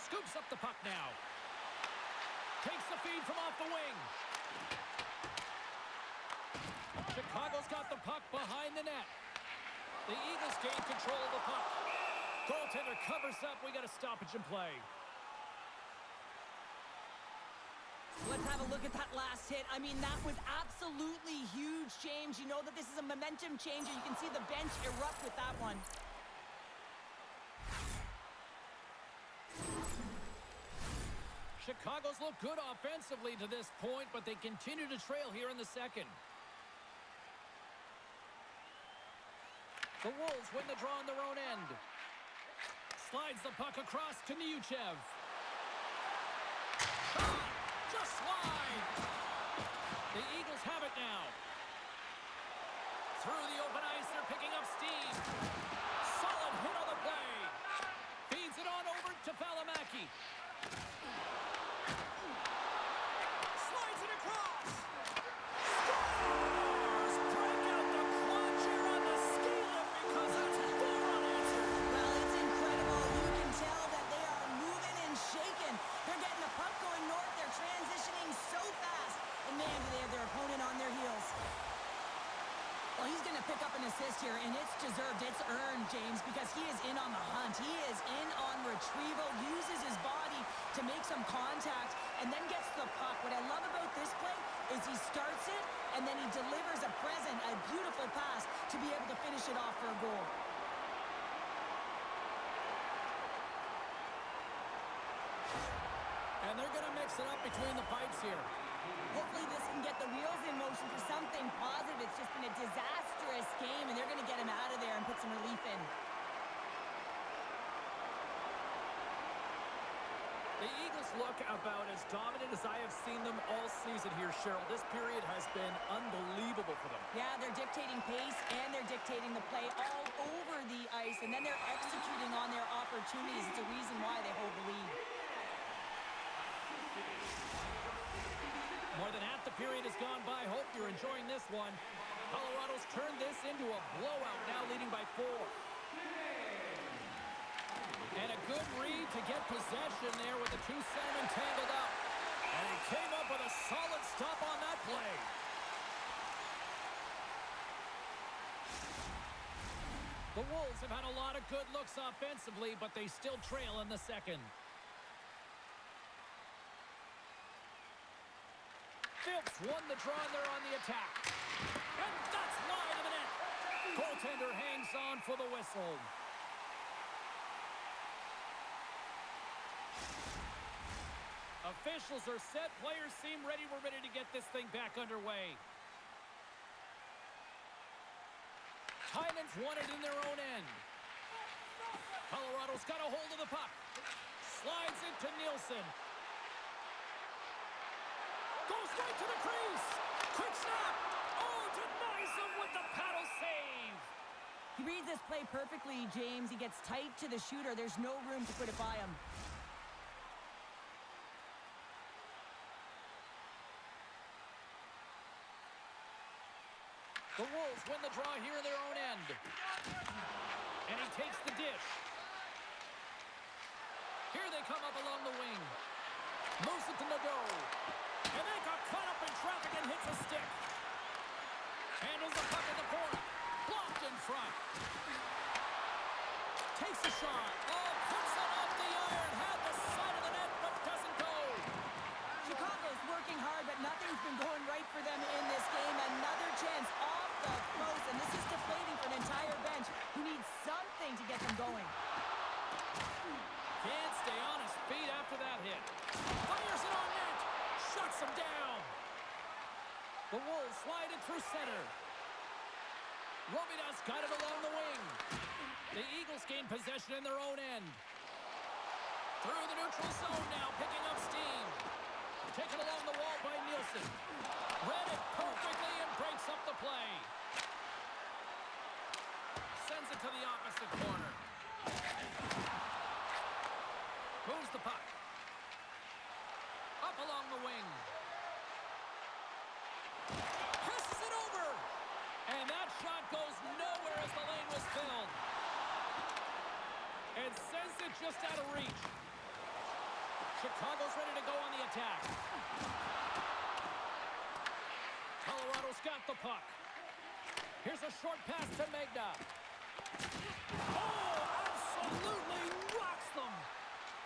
Scoops up the puck now. Takes the feed from off the wing. Chicago's got the puck behind the net. The Eagles gain control of the puck. Goaltender covers up. We got a stoppage in play.
Let's have a look at that last hit. I mean, that was absolutely huge, James. You know that this is a momentum changer. You can see the bench erupt with that one.
Chicago's looked good offensively to this point, but they continue to trail here in the second. The Wolves win the draw on their own end. Slides the puck across to Neushev. Shot! Just wide! The Eagles have it now. Through the open ice, they're picking up steam. Solid hit on the play. Feeds it on over to Valimaki. Slides it across. Scores! Break out the clutch here on the ski lift because that's 4 unanswered.
Well, it's incredible. You can tell that they are moving and shaking. They're getting the puck going north. They're transitioning so fast. And man, do they have their opponent on their heels. Well, he's going to pick up an assist here, and it's deserved. It's earned, James, because he is in on the hunt. He is in on retrieval, uses his body to make some contact, and then gets the puck. What I love about this play is he starts it, and then he delivers a present, a beautiful pass to be able to finish it off for a goal.
And they're going to mix it up between the pipes here.
Hopefully this can get the wheels in motion for something positive. It's just been a disastrous game, and they're going to get him out of there and put some relief in.
The Eagles look about as dominant as I have seen them all season here, Cheryl. This period has been unbelievable for them.
Yeah, they're dictating pace, and they're dictating the play all over the ice, and then they're executing on their opportunities. It's a reason why they hold the lead.
More than half the period has gone by. Hope you're enjoying this one. Colorado's turned this into a blowout, now leading by 4. And a good read to get possession there with the 2 centermen tangled up. And he came up with a solid stop on that play. The Wolves have had a lot of good looks offensively, but they still trail in the second. Phillips won the draw, and they're on the attack. And that's wide of the net. Goaltender hangs on for the whistle. Officials are set. Players seem ready. We're ready to get this thing back underway. Hyman's won it in their own end. Colorado's got a hold of the puck. Slides it to Nielsen. Goes right to the crease. Quick snap. Oh, denies him with the paddle save.
He reads this play perfectly, James. He gets tight to the shooter. There's no room to put it by him.
The Wolves win the draw here in their own end. And he takes the dish. Here they come up along the wing. Moves it to Nadeau. And they got caught up in traffic and hits a stick. Handles the puck in the corner. Blocked in front. Takes a shot. Oh, puts it off the iron. Had the side of the net, but doesn't go.
Chicago's working hard, but nothing's been going right for them in this game. Another chance off the post, and this is deflating for an entire bench who needs something to get them going.
Can't stay on his feet after that hit. Fires it on net. Shuts him down. The Wolves slide it through center. Robidas got it along the wing. The Eagles gain possession in their own end. Through the neutral zone now, picking up steam. Taken along the wall by Nielsen. Read it perfectly and breaks up the play. Sends it to the opposite corner. Moves the puck. Up along the wing. Passes it over. And that shot goes nowhere as the lane was filled. And sends it just out of reach. Chicago's ready to go on the attack. Colorado's got the puck. Here's a short pass to Magda. Oh, absolutely rocks them.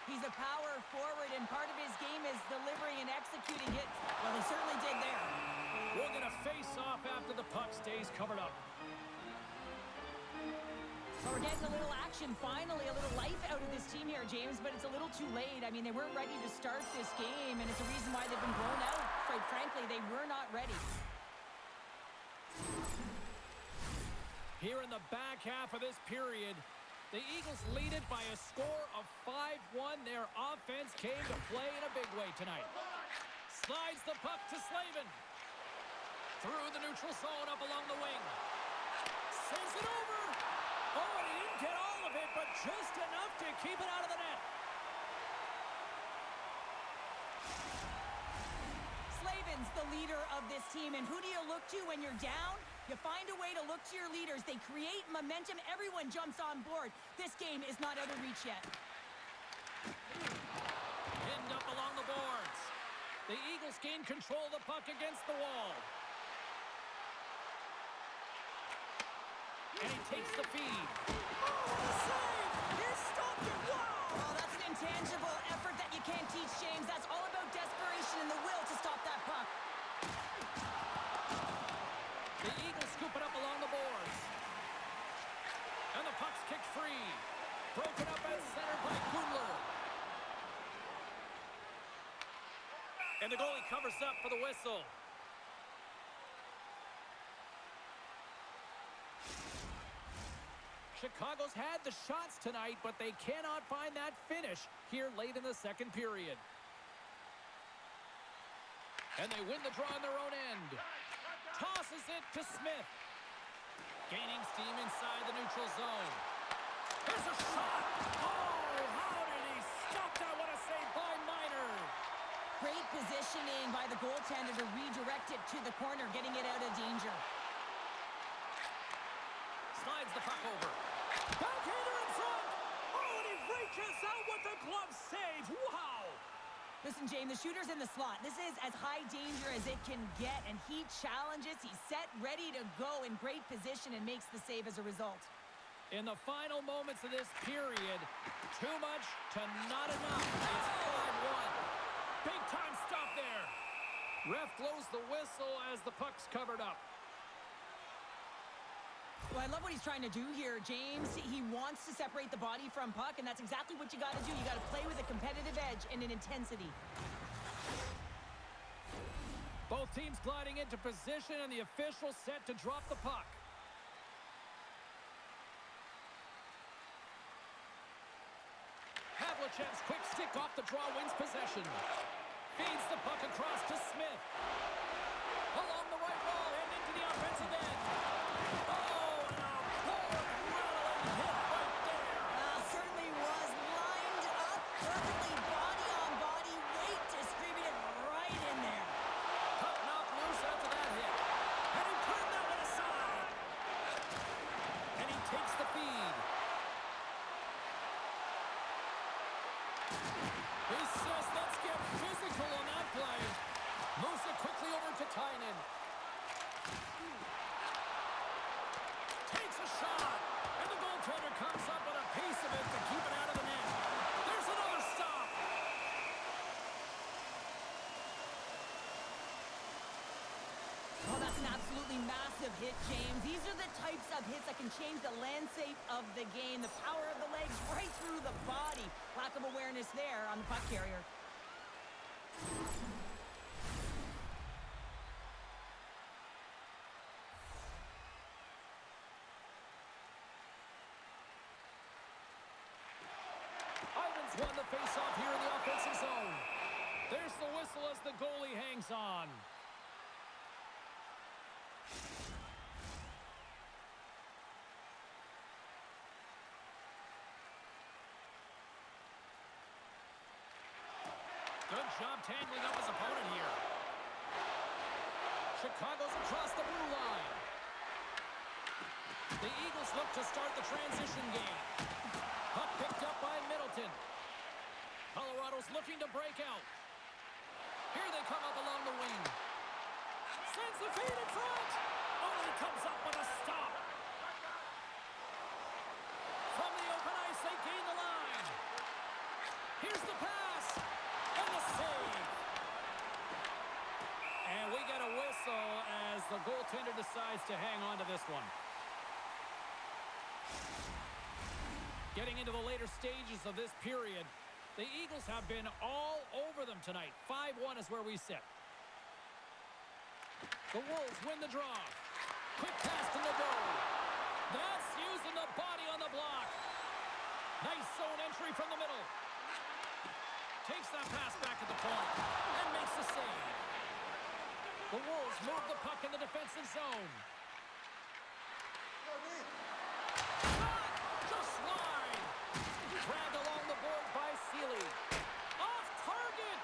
He's the power forward, and part of his game is delivering and executing it. Well, he certainly did there.
We're going to face off after the puck stays covered up.
So we're getting a little action, finally, a little life out of this team here, James, but it's a little too late. I mean, they weren't ready to start this game, and it's a reason why they've been blown out. Quite frankly, they were not ready.
Here in the back half of this period, the Eagles lead it by a score of 5-1. Their offense came to play in a big way tonight. Slides the puck to Slavin. Through the neutral zone, up along the wing. Sends it over. Oh, and he didn't get all of it, but just enough to keep it out of the net.
Slavin's the leader of this team, and who do you look to when you're down? You find a way to look to your leaders. They create momentum. Everyone jumps on board. This game is not out of reach yet.
Pinned up along the boards. The Eagles gain control of the puck against the wall. And he takes the feed.
Oh, what a save! He stopped it! Wow! Oh, that's an intangible effort that you can't teach, James. That's all about desperation and the will to stop that puck.
The Eagles scoop it up along the boards. And the puck's kicked free. Broken up at center by Gundler. And the goalie covers up for the whistle. Chicago's had the shots tonight, but they cannot find that finish here late in the second period. And they win the draw on their own end. Tosses it to Smith. Gaining steam inside the neutral zone. There's a shot. Oh, how did he stop that? What a save by Miner.
Great positioning by the goaltender to redirect it to the corner, getting it out of danger.
Slides the puck over. Backhander in front. Oh, and he reaches out with the glove save. Wow.
Listen, James, the shooter's in the slot. This is as high danger as it can get, and he challenges. He's set, ready to go in great position, and makes the save as a result.
In the final moments of this period, too much to not enough. It's 5-1. Big time stop there. Ref blows the whistle as the puck's covered up.
Well, I love what he's trying to do here, James. He wants to separate the body from puck, and that's exactly what you got to do. You got to play with a competitive edge and an intensity.
Both teams gliding into position, and the official set to drop the puck. Havlichev's quick stick off the draw wins possession. Feeds the puck across to Smith. Along the right wall and into the offensive end. Oh, and a board-rattling hit right there.
Certainly was lined up perfectly, body on body, weight distributed right in there.
Puck knocked loose after that hit. And he turned that one aside. And he takes the feed. He says, let's get physical on that play. Moves it quickly over to Tynan. Takes a shot. And the goaltender comes up with a piece of it to keep it out of the net. There's another stop.
Oh, that's an absolutely massive hit, James. These are the types of hits that can change the landscape of the game. The power of the legs right through the body. Lack of awareness there on the puck carrier.
Ivans won the faceoff here in the offensive zone. There's the whistle as the goalie hangs on. Good job tangling up his opponent here. Chicago's across the blue line. The Eagles look to start the transition game. Puck picked up by Middleton. Colorado's looking to break out. Here they come up along the wing. Sends the feed in front. Oh, he comes up with a stop. From the open ice, they gain the line. Here's the decides to hang on to this one. Getting into the later stages of this period, the Eagles have been all over them tonight. 5-1 is where we sit. The Wolves win the draw. Quick pass to Nadeau. That's using the body on the block. Nice zone entry from the middle. Takes that pass back at the point and makes the save. The Wolves move the puck in the defensive zone. Shot! Just wide. Dragged along the board by Seeley. Off target!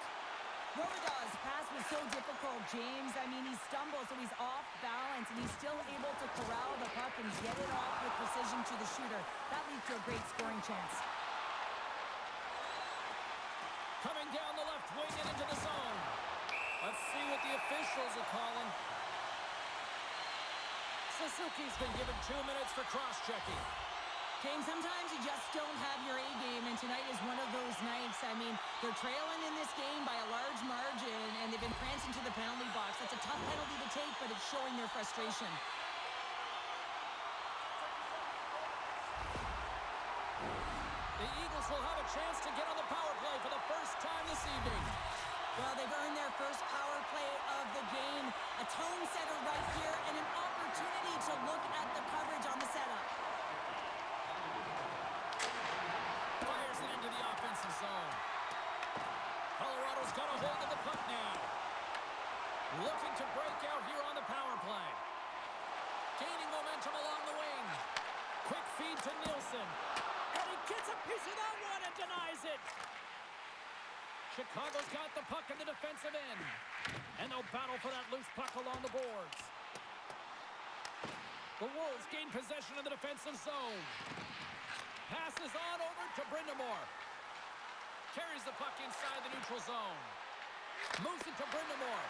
Robida's pass was so difficult, James. I mean, he stumbles, so he's off balance, and he's still able to corral the puck and get it off with precision to the shooter. That leads to a great scoring chance.
Coming down the left wing and into the zone. Let's see what the officials are calling. Suzuki's been given 2 minutes for cross-checking.
James, sometimes you just don't have your A-game, and tonight is one of those nights. I mean, they're trailing in this game by a large margin, and they've been prancing to the penalty box. That's a tough penalty to take, but it's showing their frustration.
The Eagles will have a chance to get on the power play for the first time this evening.
Well, they've earned their first power play of the game. A tone setter right here, and an opportunity to look at the coverage on the setup.
Fires it into the offensive zone. Colorado's got a hold of the puck now. Looking to break out here on the power play. Gaining momentum along the wing. Quick feed to Nielsen. And he gets a piece of that one and denies it. Chicago's got the puck in the defensive end. And they'll battle for that loose puck along the boards. The Wolves gain possession of the defensive zone. Passes on over to Brindamore. Carries the puck inside the neutral zone. Moves it to Brindamore.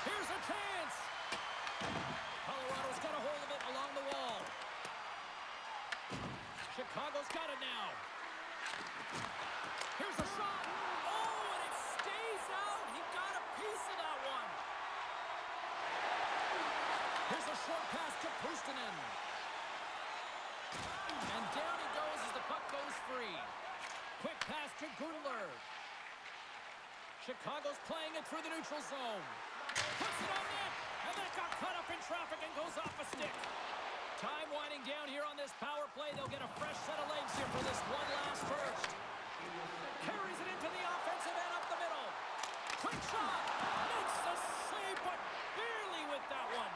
Here's a chance. Colorado's got a hold of it along the wall. Chicago's got it now. Here's a shot. Oh, and it stays out. He got a piece of that one. Here's a short pass to Puustinen. And down he goes as the puck goes free. Quick pass to Gudler. Chicago's playing it through the neutral zone. Puts it on net. And that got cut up in traffic and goes off a stick. Time winding down here on this power play. They'll get a fresh set of legs here for this one last first. Carries it into the offensive end up the middle. Quick shot. Makes the save, but barely with that one.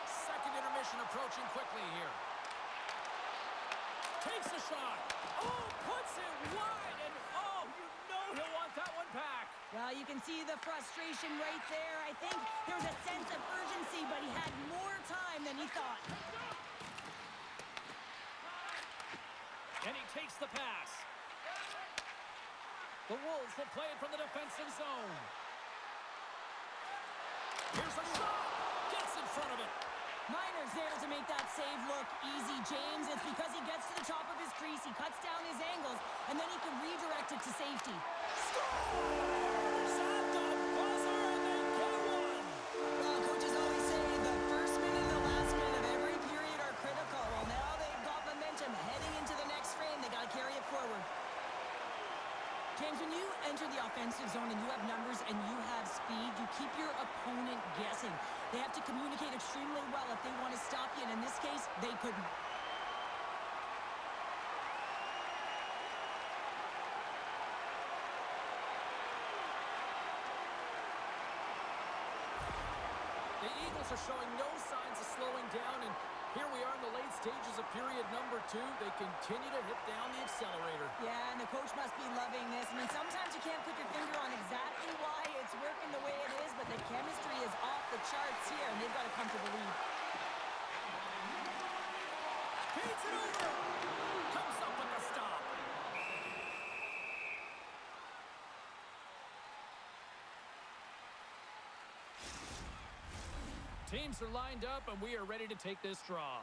Second intermission approaching quickly here. Takes a shot. Oh, puts it wide. And oh, you know he'll want that one back.
Well, you can see the frustration right there. I think there's a sense of urgency, but he had more time than he thought.
And he takes the pass. The Wolves will play it from the defensive zone. Here's a shot. Gets in front of it.
Miner's there to make that save look easy, James. It's because he gets to the top of his crease, he cuts down his angles, and then he can redirect it to safety.
Scores at the buzzer, and they get one.
Well, coaches always say the first minute and the last minute of every period are critical. Well, now they've got momentum heading into the next frame. They got to carry it forward. James, when you enter the offensive zone and you have numbers and you have speed, you keep your opponent guessing. They have to communicate extremely well if they want to stop you, and in this case, they couldn't.
The Eagles are showing no signs of slowing down, and here we are in the late stages of period number 2. They continue to hit down the accelerator.
Yeah, and the coach must be loving this. I mean, sometimes you can't put your finger on exactly why it's working the way it is, but the chemistry is off the charts here, and they've got a comfortable lead.
Beats it over. Comes up with the stop. Teams are lined up, and we are ready to take this draw.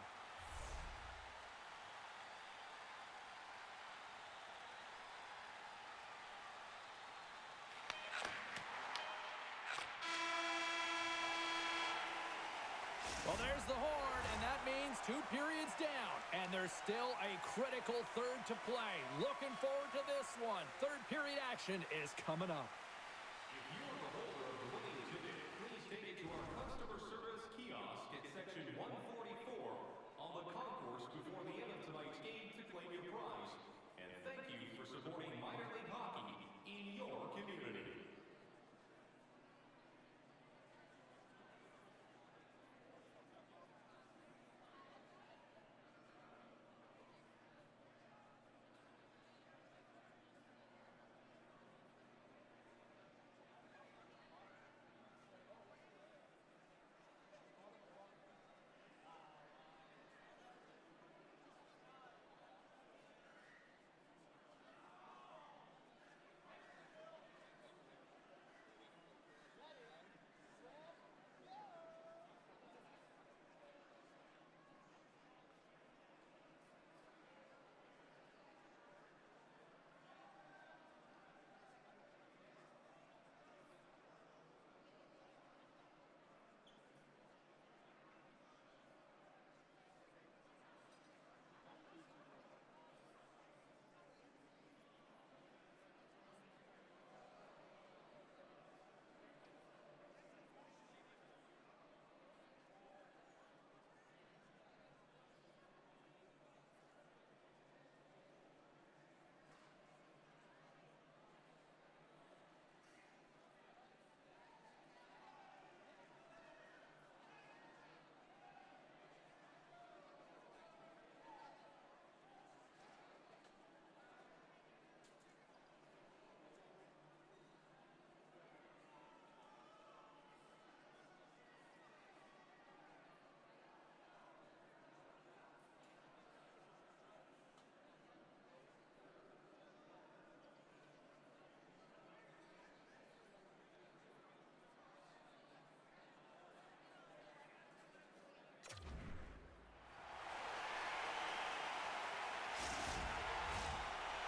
there's the horn, and that means 2 periods down. And there's still a critical third to play. Looking forward to this one. Third period action is coming up.
If you are the holder of the winning ticket, please take it to our customer service kiosk at section 144 on the concourse before the end of tonight's game to claim your prize. And thank you for supporting minor league hockey in your community.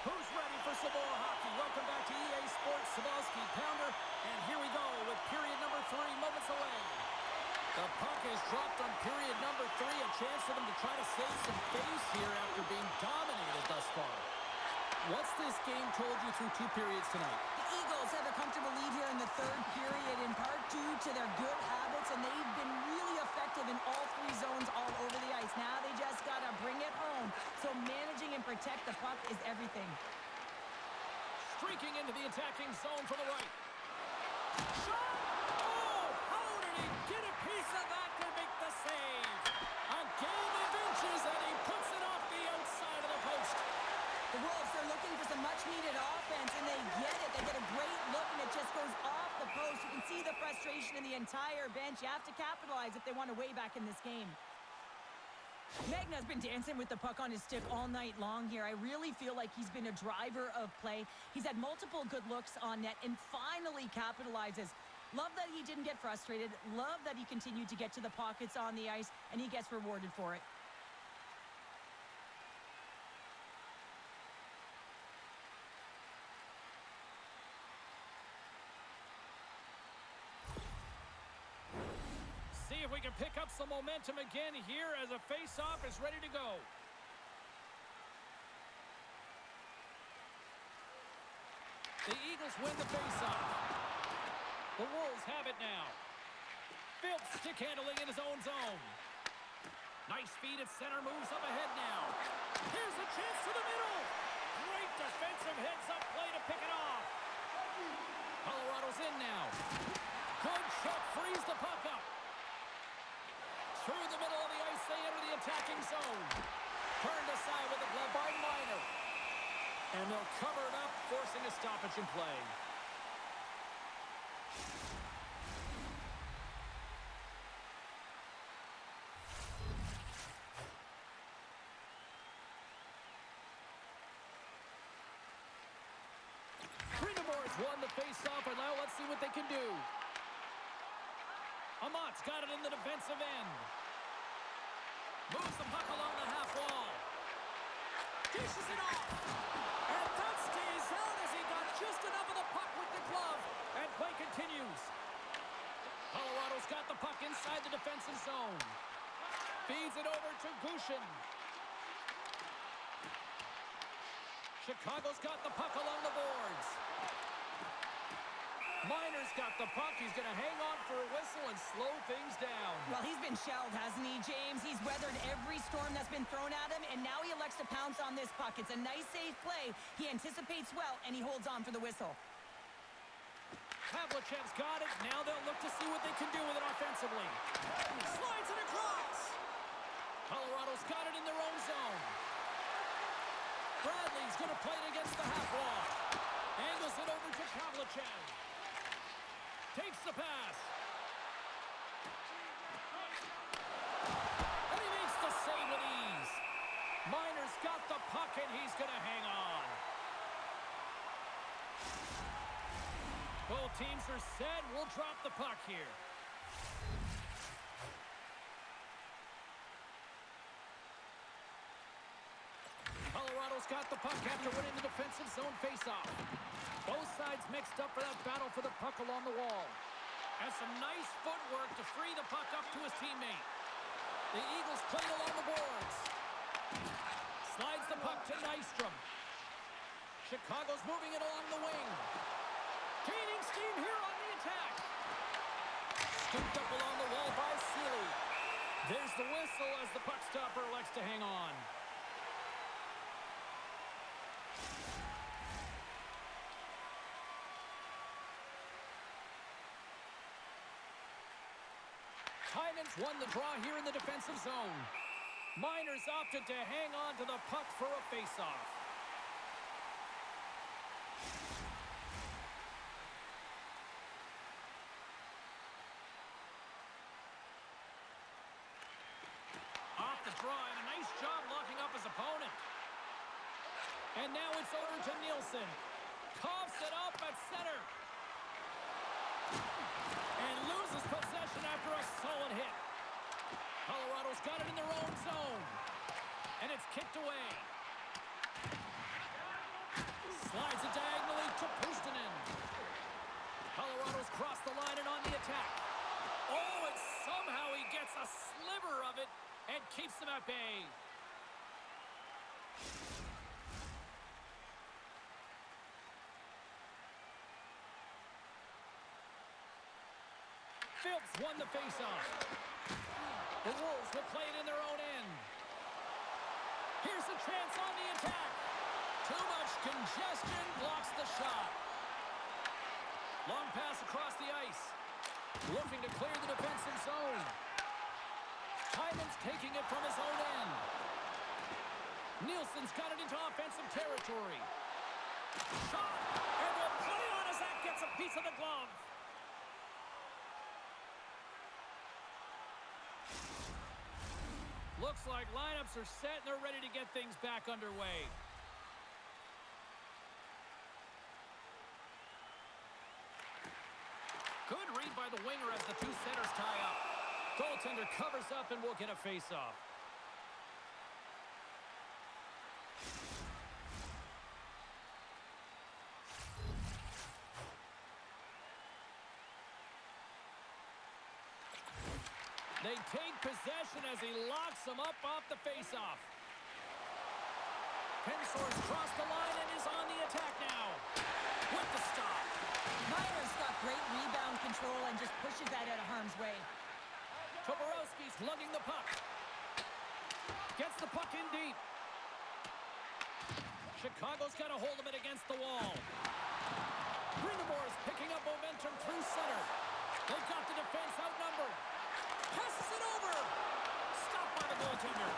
Who's ready for some more hockey? Welcome back to EA Sports Sabalski Pounder. And here we go with period number 3, moments away. The puck is dropped on period number 3. A chance for them to try to save some face here after being dominated thus far. What's this game told you through 2 periods tonight?
The Eagles have a comfortable lead here in the third period, in part due to their good habits, and they've been really effective in all 3 zones all over the ice. Now they just got to bring it home. So managing and protect the puck is everything.
Streaking into the attacking zone from the right. Shot! Oh, how did he get a piece of that to make the save? A game of inches, and he puts it off the outside of the post.
The Wolves are looking for some much-needed offense, and they get it. They get a great look, and it just goes off the post. You can see the frustration in the entire bench. You have to capitalize if they want to way back in this game. Magna's been dancing with the puck on his stick all night long here. I really feel like he's been a driver of play. He's had multiple good looks on net and finally capitalizes. Love that he didn't get frustrated. Love that he continued to get to the pockets on the ice, and he gets rewarded for it.
See if we can pick up some momentum again here as a face-off is ready to go. The Eagles win the face-off. The Wolves have it now. Philp stick handling in his own zone. Nice speed at center, moves up ahead now. Here's a chance to the middle. Great defensive heads-up play to pick it off. Colorado's in now. Good check, frees the puck up. Through the middle of the ice, they enter the attacking zone. Turned aside with a glove by Minor. And they'll cover it up, forcing a stoppage in play. Grindamor's won the face-off, and now let's see what they can do. Amat's got it in the defensive end. Moves the puck along the half wall. Dishes it off. And that stays out as he got just enough of the puck with the glove. And play continues. Colorado's got the puck inside the defensive zone. Feeds it over to Gushin. Chicago's got the puck along the boards. Miner's got the puck. He's going to hang on for a whistle and slow things down.
Well, he's been shelled, hasn't he, James? He's weathered every storm that's been thrown at him, and now he elects to pounce on this puck. It's a nice, safe play. He anticipates well, and he holds on for the whistle.
Havlichev's got it. Now they'll look to see what they can do with it offensively. Slides it across. Colorado's got it in their own zone. Bradley's going to play it against the half wall. Angles it over to Havlichev. Takes the pass. And he makes the save with ease. Miner's got the puck, and he's going to hang on. Both teams are set. We'll drop the puck here. Colorado's got the puck after winning the defensive zone faceoff. Both sides mixed up for that battle for the puck along the wall. Has some nice footwork to free the puck up to his teammate. The Eagles play it along the boards. Slides the puck to Nystrom. Chicago's moving it along the wing. Gaining steam here on the attack. Scooped up along the wall by Seeley. There's the whistle as the puck stopper elects to hang on. Tynan's won the draw here in the defensive zone. Miners opted to hang on to the puck for a faceoff. Off the draw, and a nice job locking up his opponent. And now it's over to Nielsen. Coughs it up at center. And loses possession after a solid hit. Colorado's got it in their own zone. And it's kicked away. Slides it diagonally to Puustinen. Colorado's crossed the line and on the attack. Oh, and somehow he gets a sliver of it and keeps them at bay. Phillips won the faceoff. The Wolves will play it in their own end. Here's a chance on the attack. Too much congestion blocks the shot. Long pass across the ice. Looking to clear the defensive zone. Hyman's taking it from his own end. Nielsen's got it into offensive territory. Shot! And will play on as that gets a piece of the glove. Looks like lineups are set and they're ready to get things back underway. Good read by the winger as the two centers tie up. Goaltender covers up and will get a face-off. They take possession as he locks them up off the face-off. Pensor's crossed the line and is on the attack now. With the stop.
Miner's got great rebound control and just pushes that out of harm's way.
Toporowski's lugging the puck. Gets the puck in deep. Chicago's got a hold of it against the wall. Grindebor's picking up momentum through center. They've got the defense outnumbered. Passes it over. Stopped by the goaltender.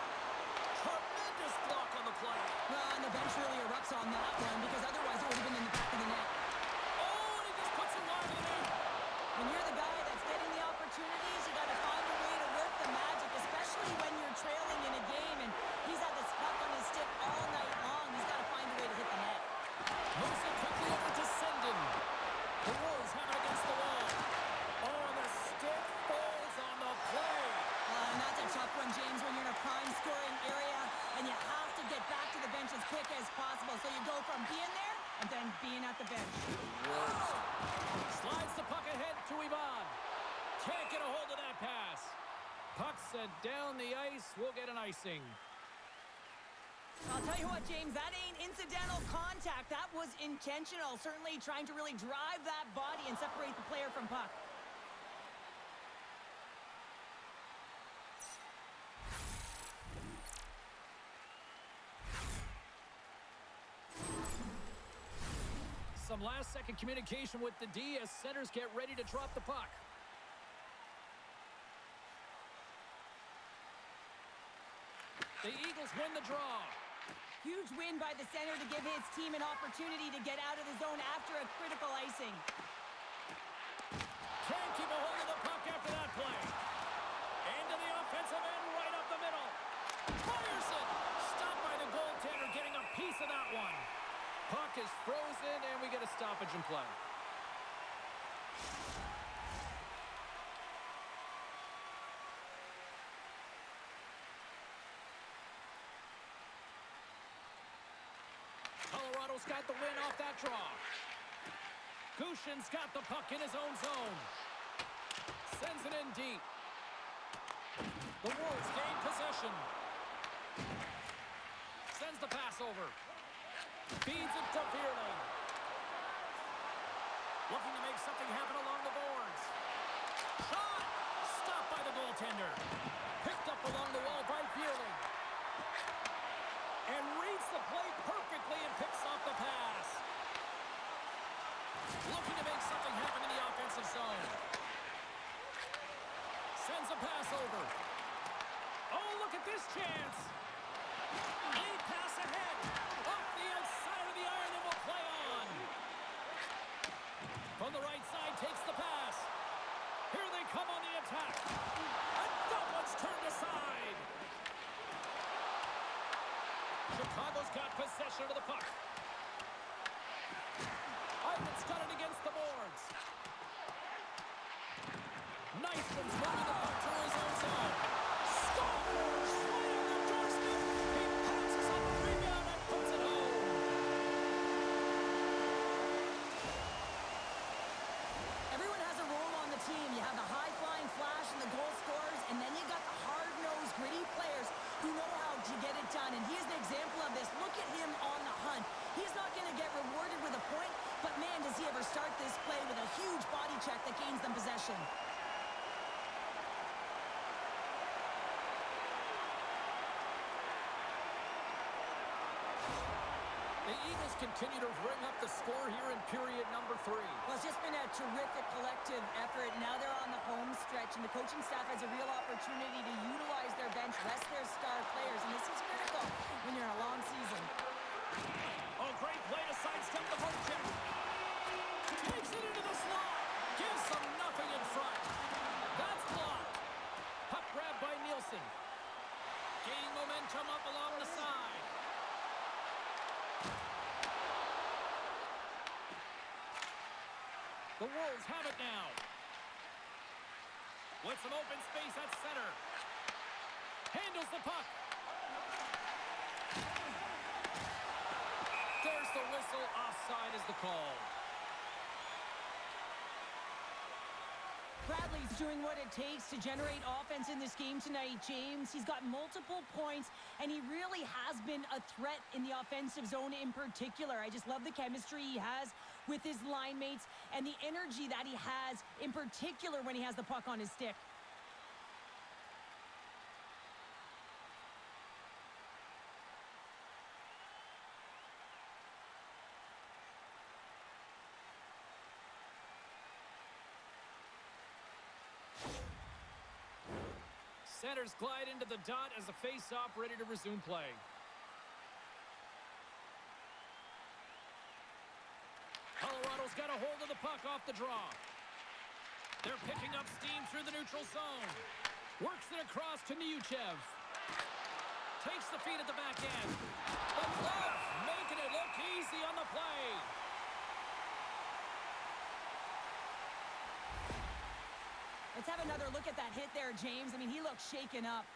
Tremendous block on the play.
Well, and the bench really erupts on that one because otherwise it would have been in the back of the net.
Oh, and he just puts it wide of the net.
When you're the guy that's getting the opportunities, you got to find a way to work the magic, especially when you're trailing in a game. And he's had this puck on his stick all night long. He's got to find a way to hit the net.
Moves it quickly over to Sendin. The Wolves have it against the wall. Oh, and the stick falls on the play.
And that's a tough one, James, when you're in a prime scoring area and you have to get back to the bench as quick as possible. So you go from being there and then being at the bench.
Slides the puck ahead to Ivan. Can't get a hold of that pass. Puck sent down the ice. We'll get an icing.
I'll tell you what, James, that ain't incidental contact. That was intentional. Certainly trying to really drive that body and separate the player from puck.
Some last-second communication with the D as centers get ready to drop the puck. The Eagles win the draw.
Huge win by the center to give his team an opportunity to get out of the zone after a critical icing.
Can't keep a hold of the puck after that play. Into the offensive end, right up the middle. Fires it. Stopped by the goaltender, getting a piece of that one. Puck is frozen, and we get a stoppage in play. Colorado's got the win off that draw. Gushin's got the puck in his own zone. Sends it in deep. The Wolves gain possession. Sends the pass over. Feeds it to Vierling. Looking to make something happen along the boards. Shot! Stopped by the goaltender. Picked up along the wall by Vierling. And reads the play perfectly and picks off the pass. Looking to make something happen in the offensive zone. Sends a pass over. Oh, look at this chance. A pass ahead. Off the outside of the iron and will play on. From the right side, takes the pass. Here they come on the attack. And that one's turned aside. Chicago's got possession of the puck. Ivan's got it against the boards. Nystron's moving the puck to his own zone. Scores! Right on the doorstep. He passes on the rebound and puts it home.
Everyone has a role on the team. You have the high-flying flash and the goal scorers, and then you got the hard-nosed, gritty players who know how to get it done. And he is the example of this. Look at him on the hunt. He's not going to get rewarded with a point, but man, does he ever start this play with a huge body check that gains them possession.
The Eagles continue to ring up the score here in period number 3.
Well, it's just been a terrific collective effort. Now they're on the home stretch, and the coaching staff has a real opportunity to utilize their bench, rest their star players, and this is critical when you're in a long season.
Oh, great play to sidestep the poke check. Takes it into the slot. Gives them nothing in front. That's blocked. Puck grab by Nielsen. Gaining momentum up along the side. The Wolves have it now. With some open space at center. Handles the puck. There's the whistle. Offside is the call.
Bradley's doing what it takes to generate offense in this game tonight, James. He's got multiple points, and he really has been a threat in the offensive zone in particular. I just love the chemistry he has with his line mates and the energy that he has in particular when he has the puck on his stick.
Centers glide into the dot as the face-off ready to resume play. Colorado's got a hold of the puck off the draw. They're picking up steam through the neutral zone. Works it across to Niuchev. Takes the feed at the back end. The glove making it look easy on the play.
Let's have another look at that hit there, James. I mean, he looks shaken up.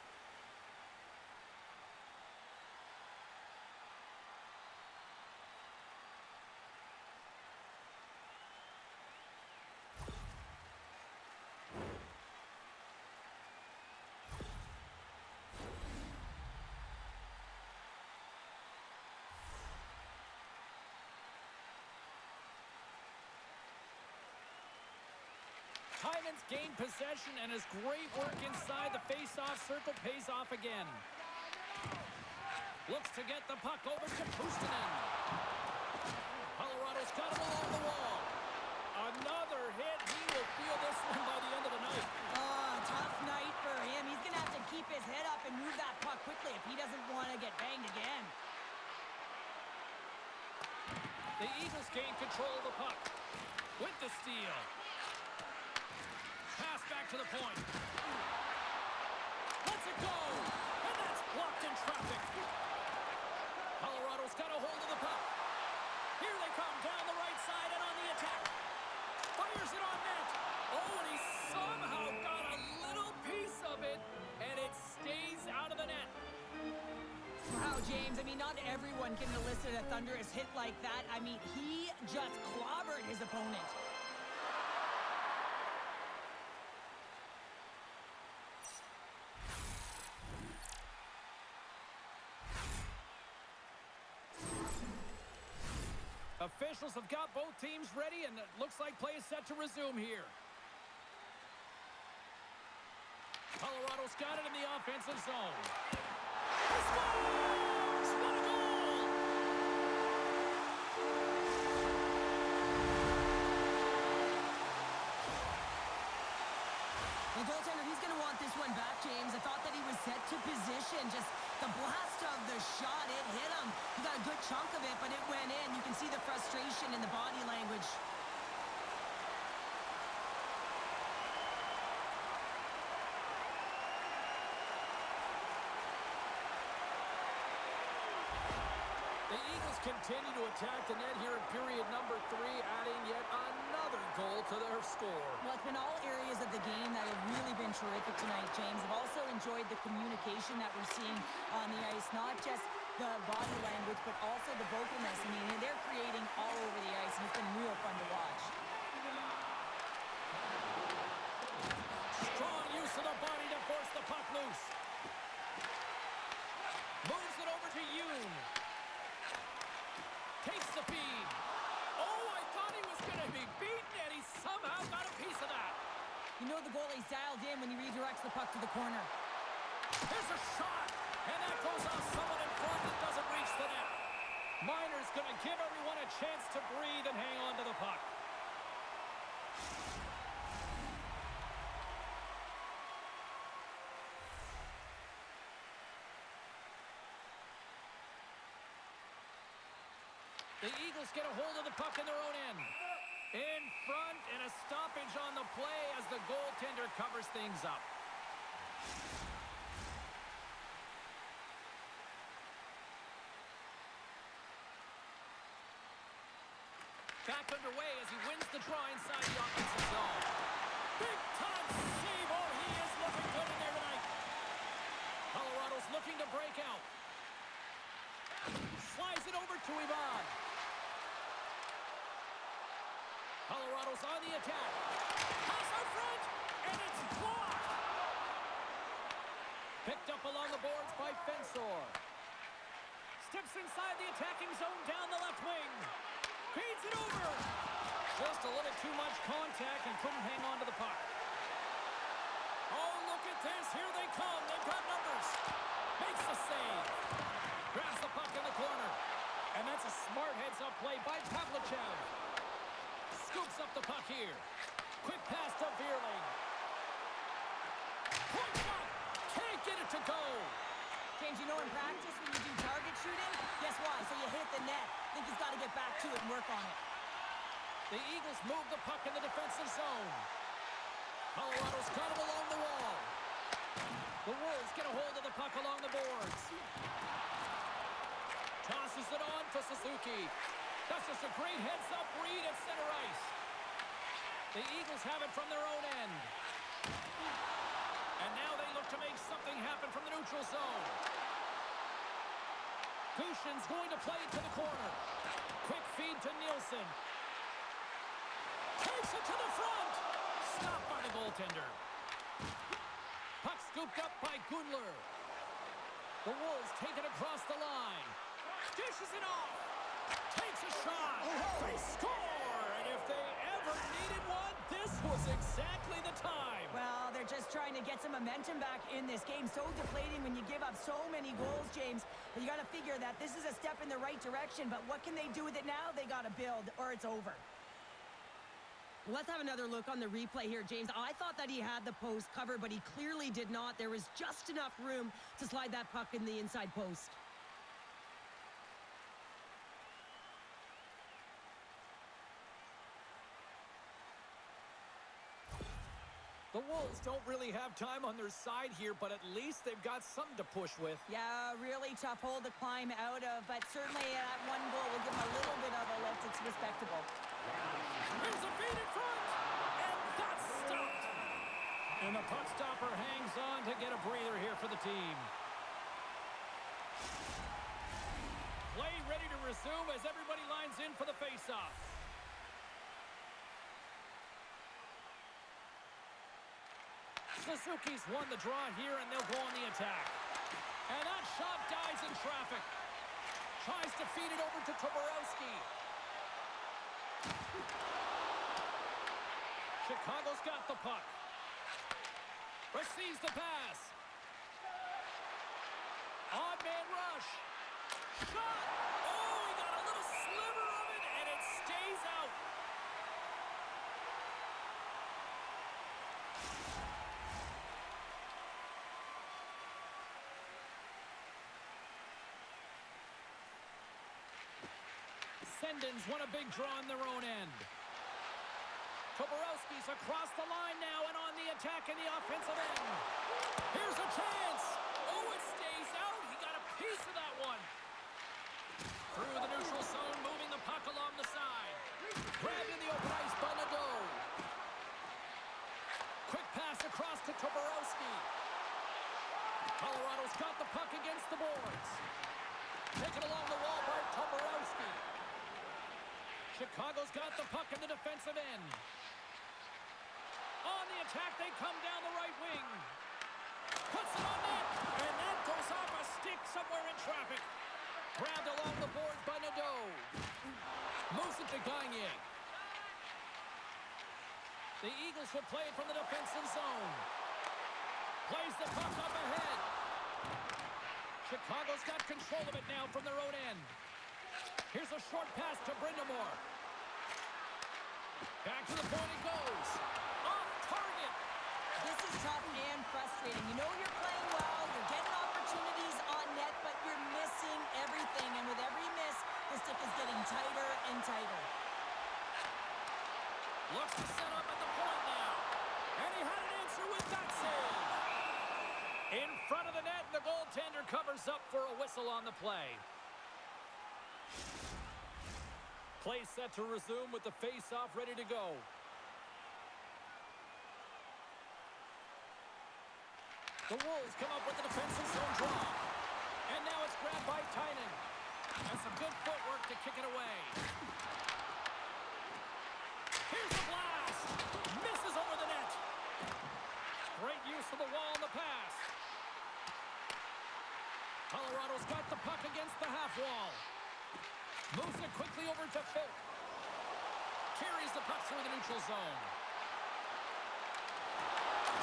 opponents gain possession, and his great work inside the face-off circle pays off again. Looks to get the puck over to Puustinen. Colorado's got him along the wall. Another hit. He will feel this one by the end of the night.
Oh, tough night for him. He's going to have to keep his head up and move that puck quickly if he doesn't want to get banged again.
The Eagles gain control of the puck with the steal. Pass back to the point. Lets it go. And that's blocked in traffic. Colorado's got a hold of the puck. Here they come down the right side and on the attack. Fires it on net. Oh, and he somehow got a little piece of it, and it stays out of the net.
Wow, James, I mean, not everyone can elicit a thunderous hit like that. I mean, he just clobbered his opponent.
Officials have got both teams ready, and it looks like play is set to resume here. Colorado's got it in the offensive zone. He scores! What a goal!
The goaltender, he's going to want this one back, James. I thought that he was set to position. Just the blast of the shot, it hit him. He got a good chunk of it, but it went in. You can see the frustration in the body language.
The Eagles continue to attack the net here in period number 3, adding yet another goal to their score.
Well, it's been all areas of the game that have really been terrific tonight, James. I've also enjoyed the communication that we're seeing on the ice, not just the body language, but also the vocalness. I mean, they're creating all over the ice, and it's been real fun to watch.
Strong use of the body to force the puck loose. Moves it over to Yoon. Takes the feed. Oh, I thought he was going to be beaten, and he somehow got a piece of that.
You know the goalie's dialed in when he redirects the puck to the corner.
Here's a shot, and that goes off someone in front that doesn't reach the net. Miner's going to give everyone a chance to breathe and hang on to the puck. The Eagles get a hold of the puck in their own end. In front, and a stoppage on the play as the goaltender covers things up. Back underway as he wins the draw inside the offensive zone. Big time save. Oh, he is looking good in there tonight. Colorado's looking to break out. Slides it over to Ivan. Colorado's on the attack. Pass out front, and it's blocked. Picked up along the boards by Fensor. Steps inside the attacking zone down the left wing. Feeds it over. Just a little too much contact and couldn't hang on to the puck. Oh, look at this. Here they come. They've got numbers. Makes the save. Grabs the puck in the corner. And that's a smart heads-up play by Pavlichev. Scoops up the puck here. Quick pass to Vierling. Point shot. Can't get it to go.
James, you know in practice when you do target shooting, guess why? So you hit the net. I think he's got to get back to it and work on it.
The Eagles move the puck in the defensive zone. Colorado's got it along the wall. The Wolves get a hold of the puck along the boards. Tosses it on to Suzuki. That's just a great heads-up read at center ice. The Eagles have it from their own end. And now they look to make something happen from the neutral zone. Kushin's going to play to the corner. Quick feed to Nielsen. Takes it to the front. Stopped by the goaltender. Puck scooped up by Gunler. The Wolves take it across the line. Dishes it off. Takes a shot. They score. And if they ever ever needed one, this was exactly the time.
Well, they're just trying to get some momentum back in this game. So deflating when you give up so many goals, James. But you got to figure that this is a step in the right direction. But what can they do with it now? They got to build, or it's over. Let's have another look on the replay here, James. I thought that he had the post covered, but he clearly did not. There was just enough room to slide that puck in the inside post.
The Wolves don't really have time on their side here, but at least they've got something to push with.
Yeah, really tough hole to climb out of, but certainly that one goal will give them a little bit of a lift. It's respectable.
There's a feed in front, and that's stopped. And the puck stopper hangs on to get a breather here for the team. Play ready to resume as everybody lines in for the faceoff. Suzuki's won the draw here, and they'll go on the attack. And that shot dies in traffic. Tries to feed it over to Toborowski. Chicago's got the puck. Receives the pass. Odd man rush. Shot! Oh, he got a little sliver of it, and it stays out. Sendins won a big draw on their own end. Toborowski's across the line now and on the attack in the offensive end. Here's a chance. Oh, it stays out. He got a piece of that one. Through the neutral zone, moving the puck along the side. Grabbed in the open ice by Nadeau. Quick pass across to Toborowski. Colorado's got the puck against the boards. Taken along the wall by Toborowski. Chicago's got the puck in the defensive end. On the attack, they come down the right wing. Puts it on net, and that goes off a stick somewhere in traffic. Grabbed along the boards by Nadeau. Moves it to Gagne. The Eagles will play it from the defensive zone. Plays the puck up ahead. Chicago's got control of it now from their own end. Here's a short pass to Brindamore. Back to the point it goes. Off target.
This is tough and frustrating. You know you're playing well, you're getting opportunities on net, but you're missing everything. And with every miss, the stick is getting tighter and tighter.
Looks to set up at the point now. And he had an answer with that save. In front of the net, the goaltender covers up for a whistle on the play. Play set to resume with the face-off ready to go. The Wolves come up with the defensive zone draw. And now it's grabbed by Tynan. And some good footwork to kick it away. Here's the blast. Misses over the net. Great use of the wall on the pass. Colorado's got the puck against the half wall. Moves it quickly over to Phil. Carries the puck through the neutral zone.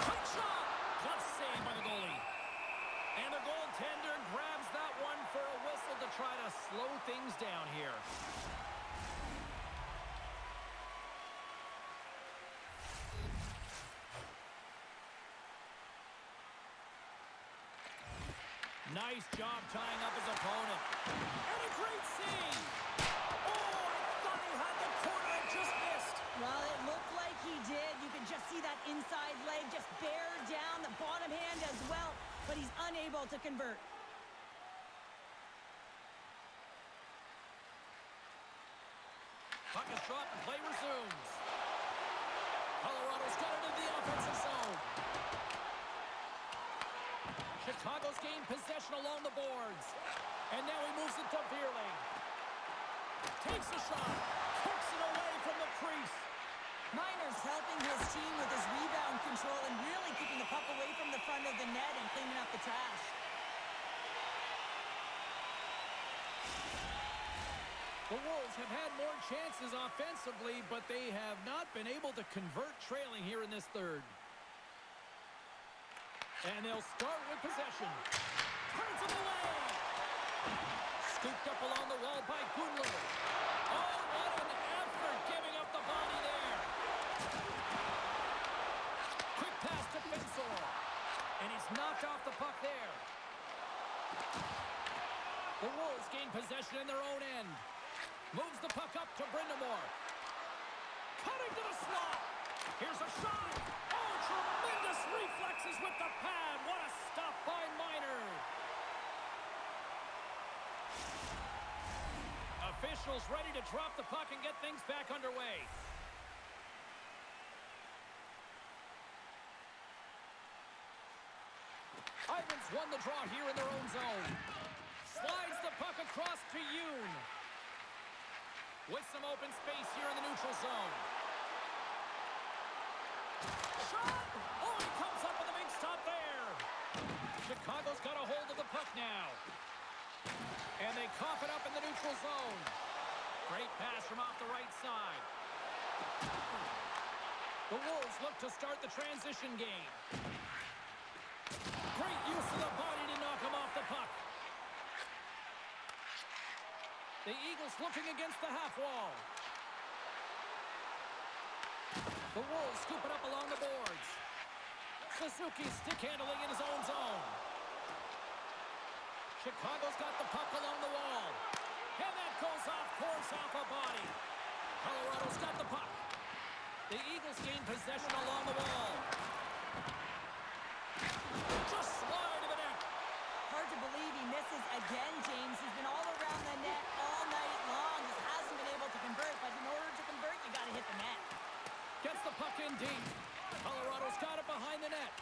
Quick shot! Glove save by the goalie. And the goaltender grabs that one for a whistle to try to slow things down here. Nice job tying up his opponent. And a great save! Oh, I thought he had the corner and just missed.
Well, it looked like he did. You can just see that inside leg just bear down the bottom hand as well, but he's unable to convert.
Puck is dropped and play resumes. Colorado's got it in the offensive zone. Chicago's gained possession along the boards. And now he moves it to Beerling. Takes a shot. Kicks it away from the crease.
Miner's helping his team with his rebound control and really keeping the puck away from the front of the net and cleaning up the trash.
The Wolves have had more chances offensively, but they have not been able to convert trailing here in this third. And they'll start with possession. Turns it away. Scooped up along the wall by Gunler. Oh, what an effort giving up the body there. Quick pass to Bensor. And he's knocked off the puck there. The Wolves gain possession in their own end. Moves the puck up to Brindamore. Cutting to the slot. Here's a shot. Oh, tremendous reflexes with the pad. What a stop by Miner. Officials ready to drop the puck and get things back underway. Ivans won the draw here in their own zone. Slides the puck across to Yoon. With some open space here in the neutral zone. Shot! Oh, he comes up with a big stop there. Chicago's got a hold of the puck now. And they cough it up in the neutral zone. Great pass from off the right side. The Wolves look to start the transition game. Great use of the body to knock him off the puck. The Eagles looking against the half wall. The Wolves scoop it up along the boards. Suzuki stick handling in his own zone. Chicago's got the puck along the wall. And that goes off course off a body. Colorado's got the puck. The Eagles gain possession along the wall. Just slide to the net.
Hard to believe he misses again, James. He's been all around the net all night long. Just hasn't been able to convert, but in order to convert, you got to hit the net.
Gets the puck in deep. Colorado's got it behind the net.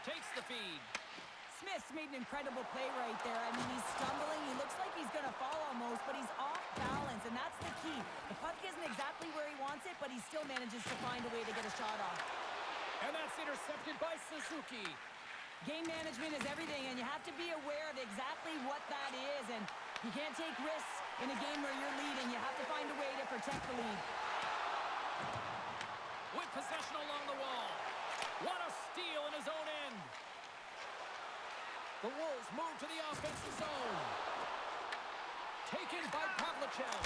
Takes the feed.
Smith's made an incredible play right there. I mean, he's stumbling. He looks like he's going to fall almost, but he's off balance, and that's the key. The puck isn't exactly where he wants it, but he still manages to find a way to get a shot off.
And that's intercepted by Suzuki.
Game management is everything, and you have to be aware of exactly what that is, and you can't take risks in a game where you're leading. You have to find a way to protect the lead.
With possession along the wall. What a steal in his own end. The Wolves move to the offensive zone. Taken by Pavlichev.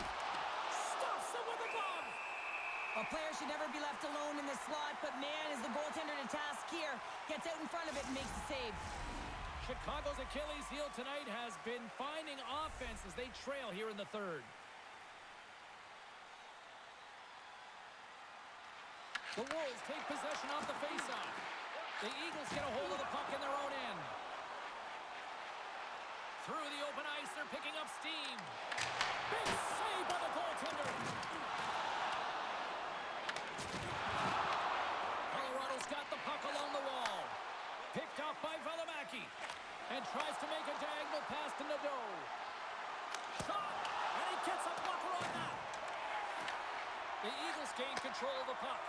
Stuffs him with a glove.
A player should never be left alone in the slot, but man, is the goaltender to task here. Gets out in front of it and makes the save.
Chicago's Achilles heel tonight has been finding offense as they trail here in the third. The Wolves take possession off the faceoff. The Eagles get a hold of the puck in their own end. Through the open ice, they're picking up steam. Big save by the goaltender. Colorado's got the puck along the wall. Picked off by Valimaki. And tries to make a diagonal pass to Nadeau. Shot! And he gets a blocker on that. The Eagles gain control of the puck.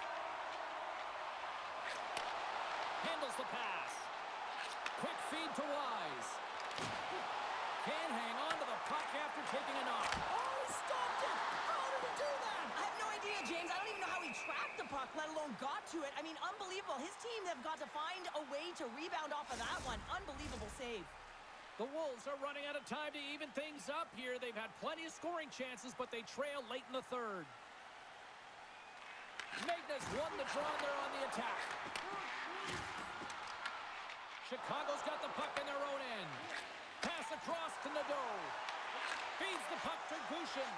Handles the pass. Quick feed to Wise. Can't hang on to the puck after taking a knock.
Oh, he stopped it! How did he do that? I have no idea, James. I don't even know how he tracked the puck, let alone got to it. I mean, unbelievable. His team have got to find a way to rebound off of that one. Unbelievable save.
The Wolves are running out of time to even things up here. They've had plenty of scoring chances, but they trail late in the third. Magnus won the draw there on the attack. Chicago's got the puck in their own end. Pass across to Nadeau. Feeds the puck to Gushin.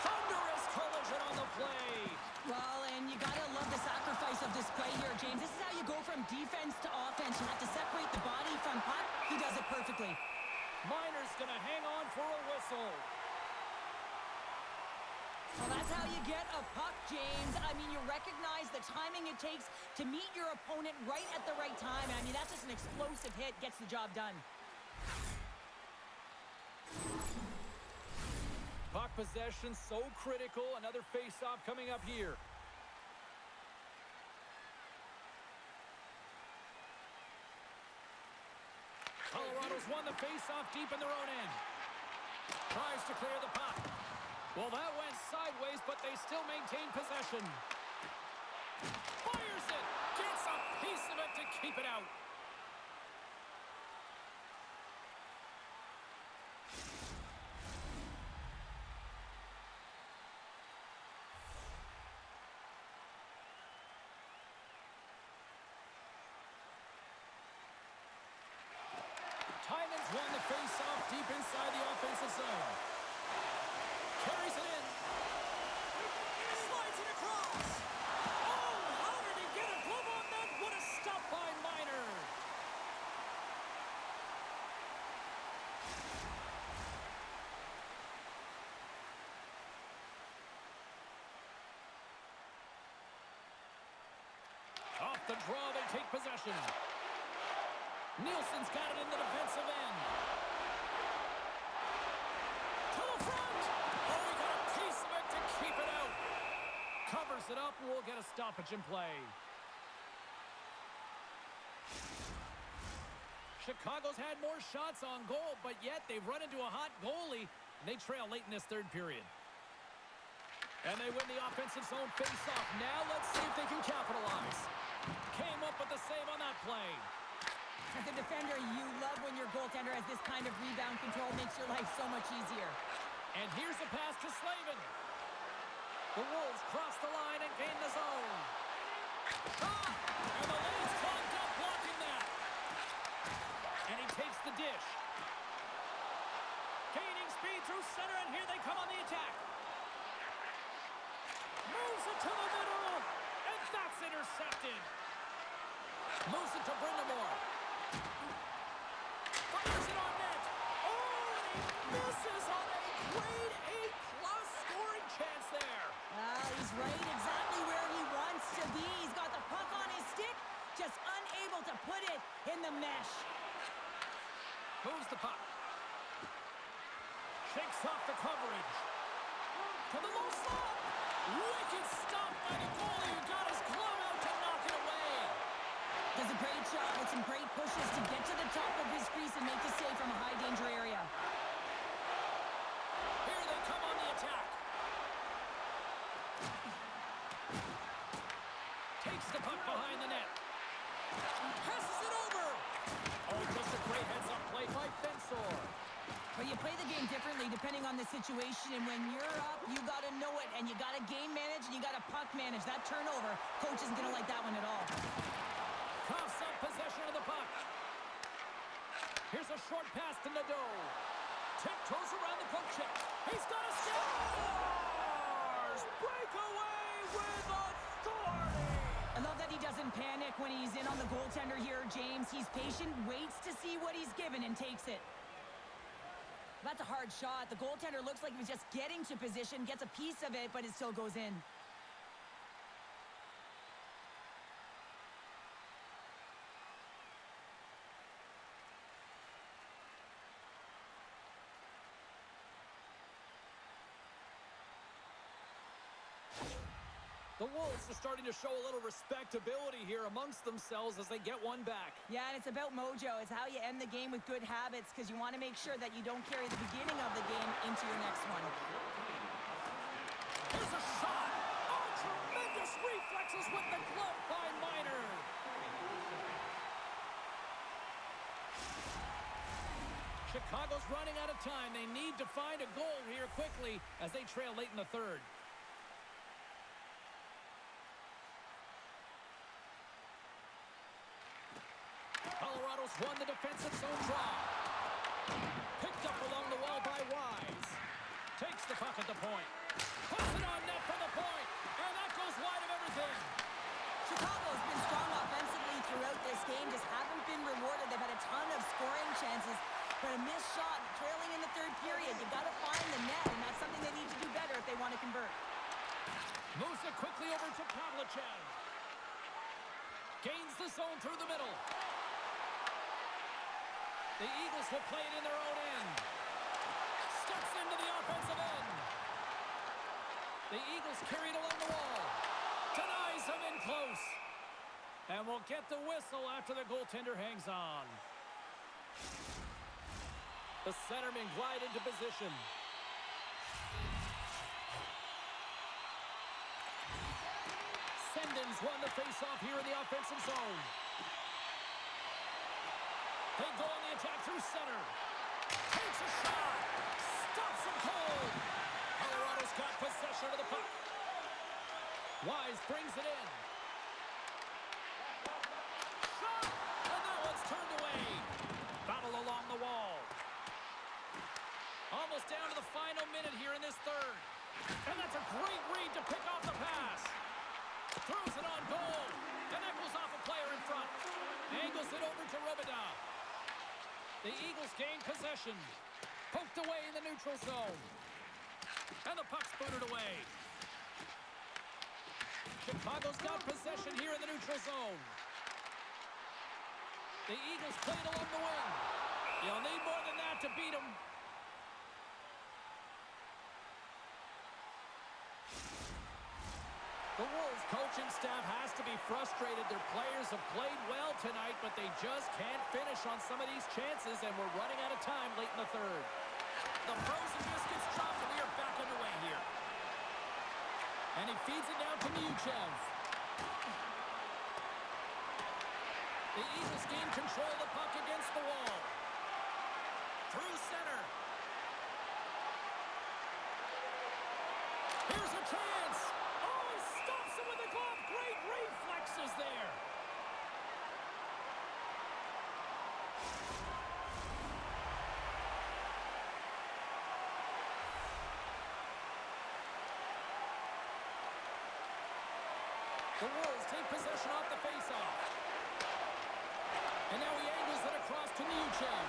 Thunderous collision on the play.
Well, and you gotta love the sacrifice of this play here, James. This is how you go from defense to offense. You have to separate the body from puck. He does it perfectly.
Miner's gonna hang on for a whistle.
Well, that's how you get a puck, James. I mean, you recognize the timing it takes to meet your opponent right at the right time. I mean, that's just an explosive hit. Gets the job done.
Puck possession so critical. Another face-off coming up here. Colorado's won the face-off deep in their own end. Tries to clear the puck. Well, that went sideways, but they still maintain possession. Fires it. Gets a piece of it to keep it out. Hyman's won the face-off deep inside the offensive zone. Carries it in. Slides it across. Oh, how did he get a glove on that? What a stop by Miner. Off the draw, they take possession. Nielsen's got it in the defensive end. To the front! Oh, he got a piece of it to keep it out. Covers it up, and we'll get a stoppage in play. Chicago's had more shots on goal, but yet they've run into a hot goalie, and they trail late in this third period. And they win the offensive zone face-off. Now let's see if they can capitalize. Came up with the save on that play.
As a defender, you love when your goaltender has this kind of rebound control. Makes your life so much easier.
And here's a pass to Slavin. The Wolves cross the line and gain the zone. Shot! And the lane's clogged up blocking that. And he takes the dish. Gaining speed through center, and here they come on the attack. Moves it to the middle, and that's intercepted. Moves it to Brindamore. Fires it on net. Oh, and he misses on a grade A-plus scoring chance there.
He's right exactly where he wants to be. He's got the puck on his stick, just unable to put it in the mesh.
Moves the puck. Shakes off the coverage. To the low slot. Wicked stop by the goalie who got his glove out to knock it away.
Does a great job with some great pushes to get to the top of his crease and make the save from a high-danger area.
Here they come on the attack. Takes the puck behind the net. Passes it over. Oh, just a great heads-up play by Fensor.
But you play the game differently depending on the situation, and when you're up, you got to know it, and you got to game manage, and you got to puck manage. That turnover, coach isn't going to like that one at all.
Coughs up possession of the puck. Here's a short pass to Nadeau. Tiptoes around the poke check. He's got a scores! Breakaway with authority!
I love that he doesn't panic when he's in on the goaltender here, James. He's patient, waits to see what he's given, and takes it. That's a hard shot. The goaltender looks like he was just getting to position, gets a piece of it, but it still goes in.
The Wolves are starting to show a little respectability here amongst themselves as they get one back.
Yeah, and it's about mojo. It's how you end the game with good habits, because you want to make sure that you don't carry the beginning of the game into your next one.
Here's a shot. Oh, tremendous reflexes with the glove by Miner. Chicago's running out of time. They need to find a goal here quickly as they trail late in the third. Colorado's won the defensive zone draw. Picked up along the wall by Wise. Takes the puck at the point. Puts it on net from the point. And that goes wide of everything.
Chicago's been strong offensively throughout this game, just haven't been rewarded. They've had a ton of scoring chances, but a missed shot trailing in the third period. You got to find the net, and that's something they need to do better if they want to convert.
Moves it quickly over to Pavlichev. Gains the zone through the middle. The Eagles will play it in their own end. Steps into the offensive end. The Eagles carry it along the wall. Denies him in close. And we'll get the whistle after the goaltender hangs on. The centermen glide into position. Sendens won the faceoff here in the offensive zone. They go on the attack through center. Takes a shot. Stops him cold. Colorado's got possession of the puck. Wise brings it in. Shot! And that one's turned away. Battle along the wall. Almost down to the final minute here in this third. And that's a great read to pick off the pass. Throws it on goal. And that goes off a player in front. Angles it over to Robidas. The Eagles gain possession. Poked away in the neutral zone. And the puck's booted away. Chicago's got possession here in the neutral zone. The Eagles played along the wing. You'll need more than that to beat them. The Wolves coaching staff has to be frustrated. Their players have played well tonight, but they just can't finish on some of these chances, and we're running out of time late in the third. The frozen biscuits dropped, and we are back underway here. And he feeds it down to Nehuchev. The Eagles gain control of the puck against the wall. Through center. Here's a chance. Oh, he stops him with the glove. Great reflexes there. The Wolves take possession off the faceoff. And now he angles it across to Nehuchev.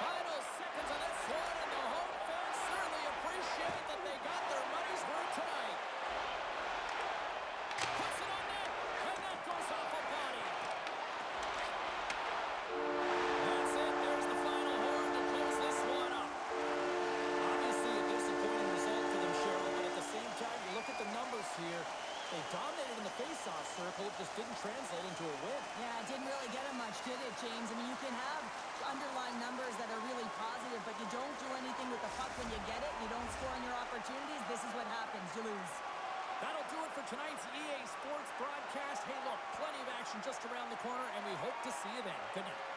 Final seconds of this one, and the home fans certainly appreciate that they got their money's worth tonight. Puts it on net, and that goes off a body. That's it. There's the final horn to close this one up. Obviously a disappointing result for them, Cheryl, but at the same time, you look at the numbers here. They dominated in the face-off circle. It just didn't translate into a win.
Yeah, it didn't really get him much, did it, James? I mean, you can have underlying numbers that are really positive, but you don't do anything with the puck when you get it. You don't score on your opportunities. This is what happens. You lose.
That'll do it for tonight's EA Sports broadcast. Hey, look, plenty of action just around the corner, and we hope to see you then. Good night.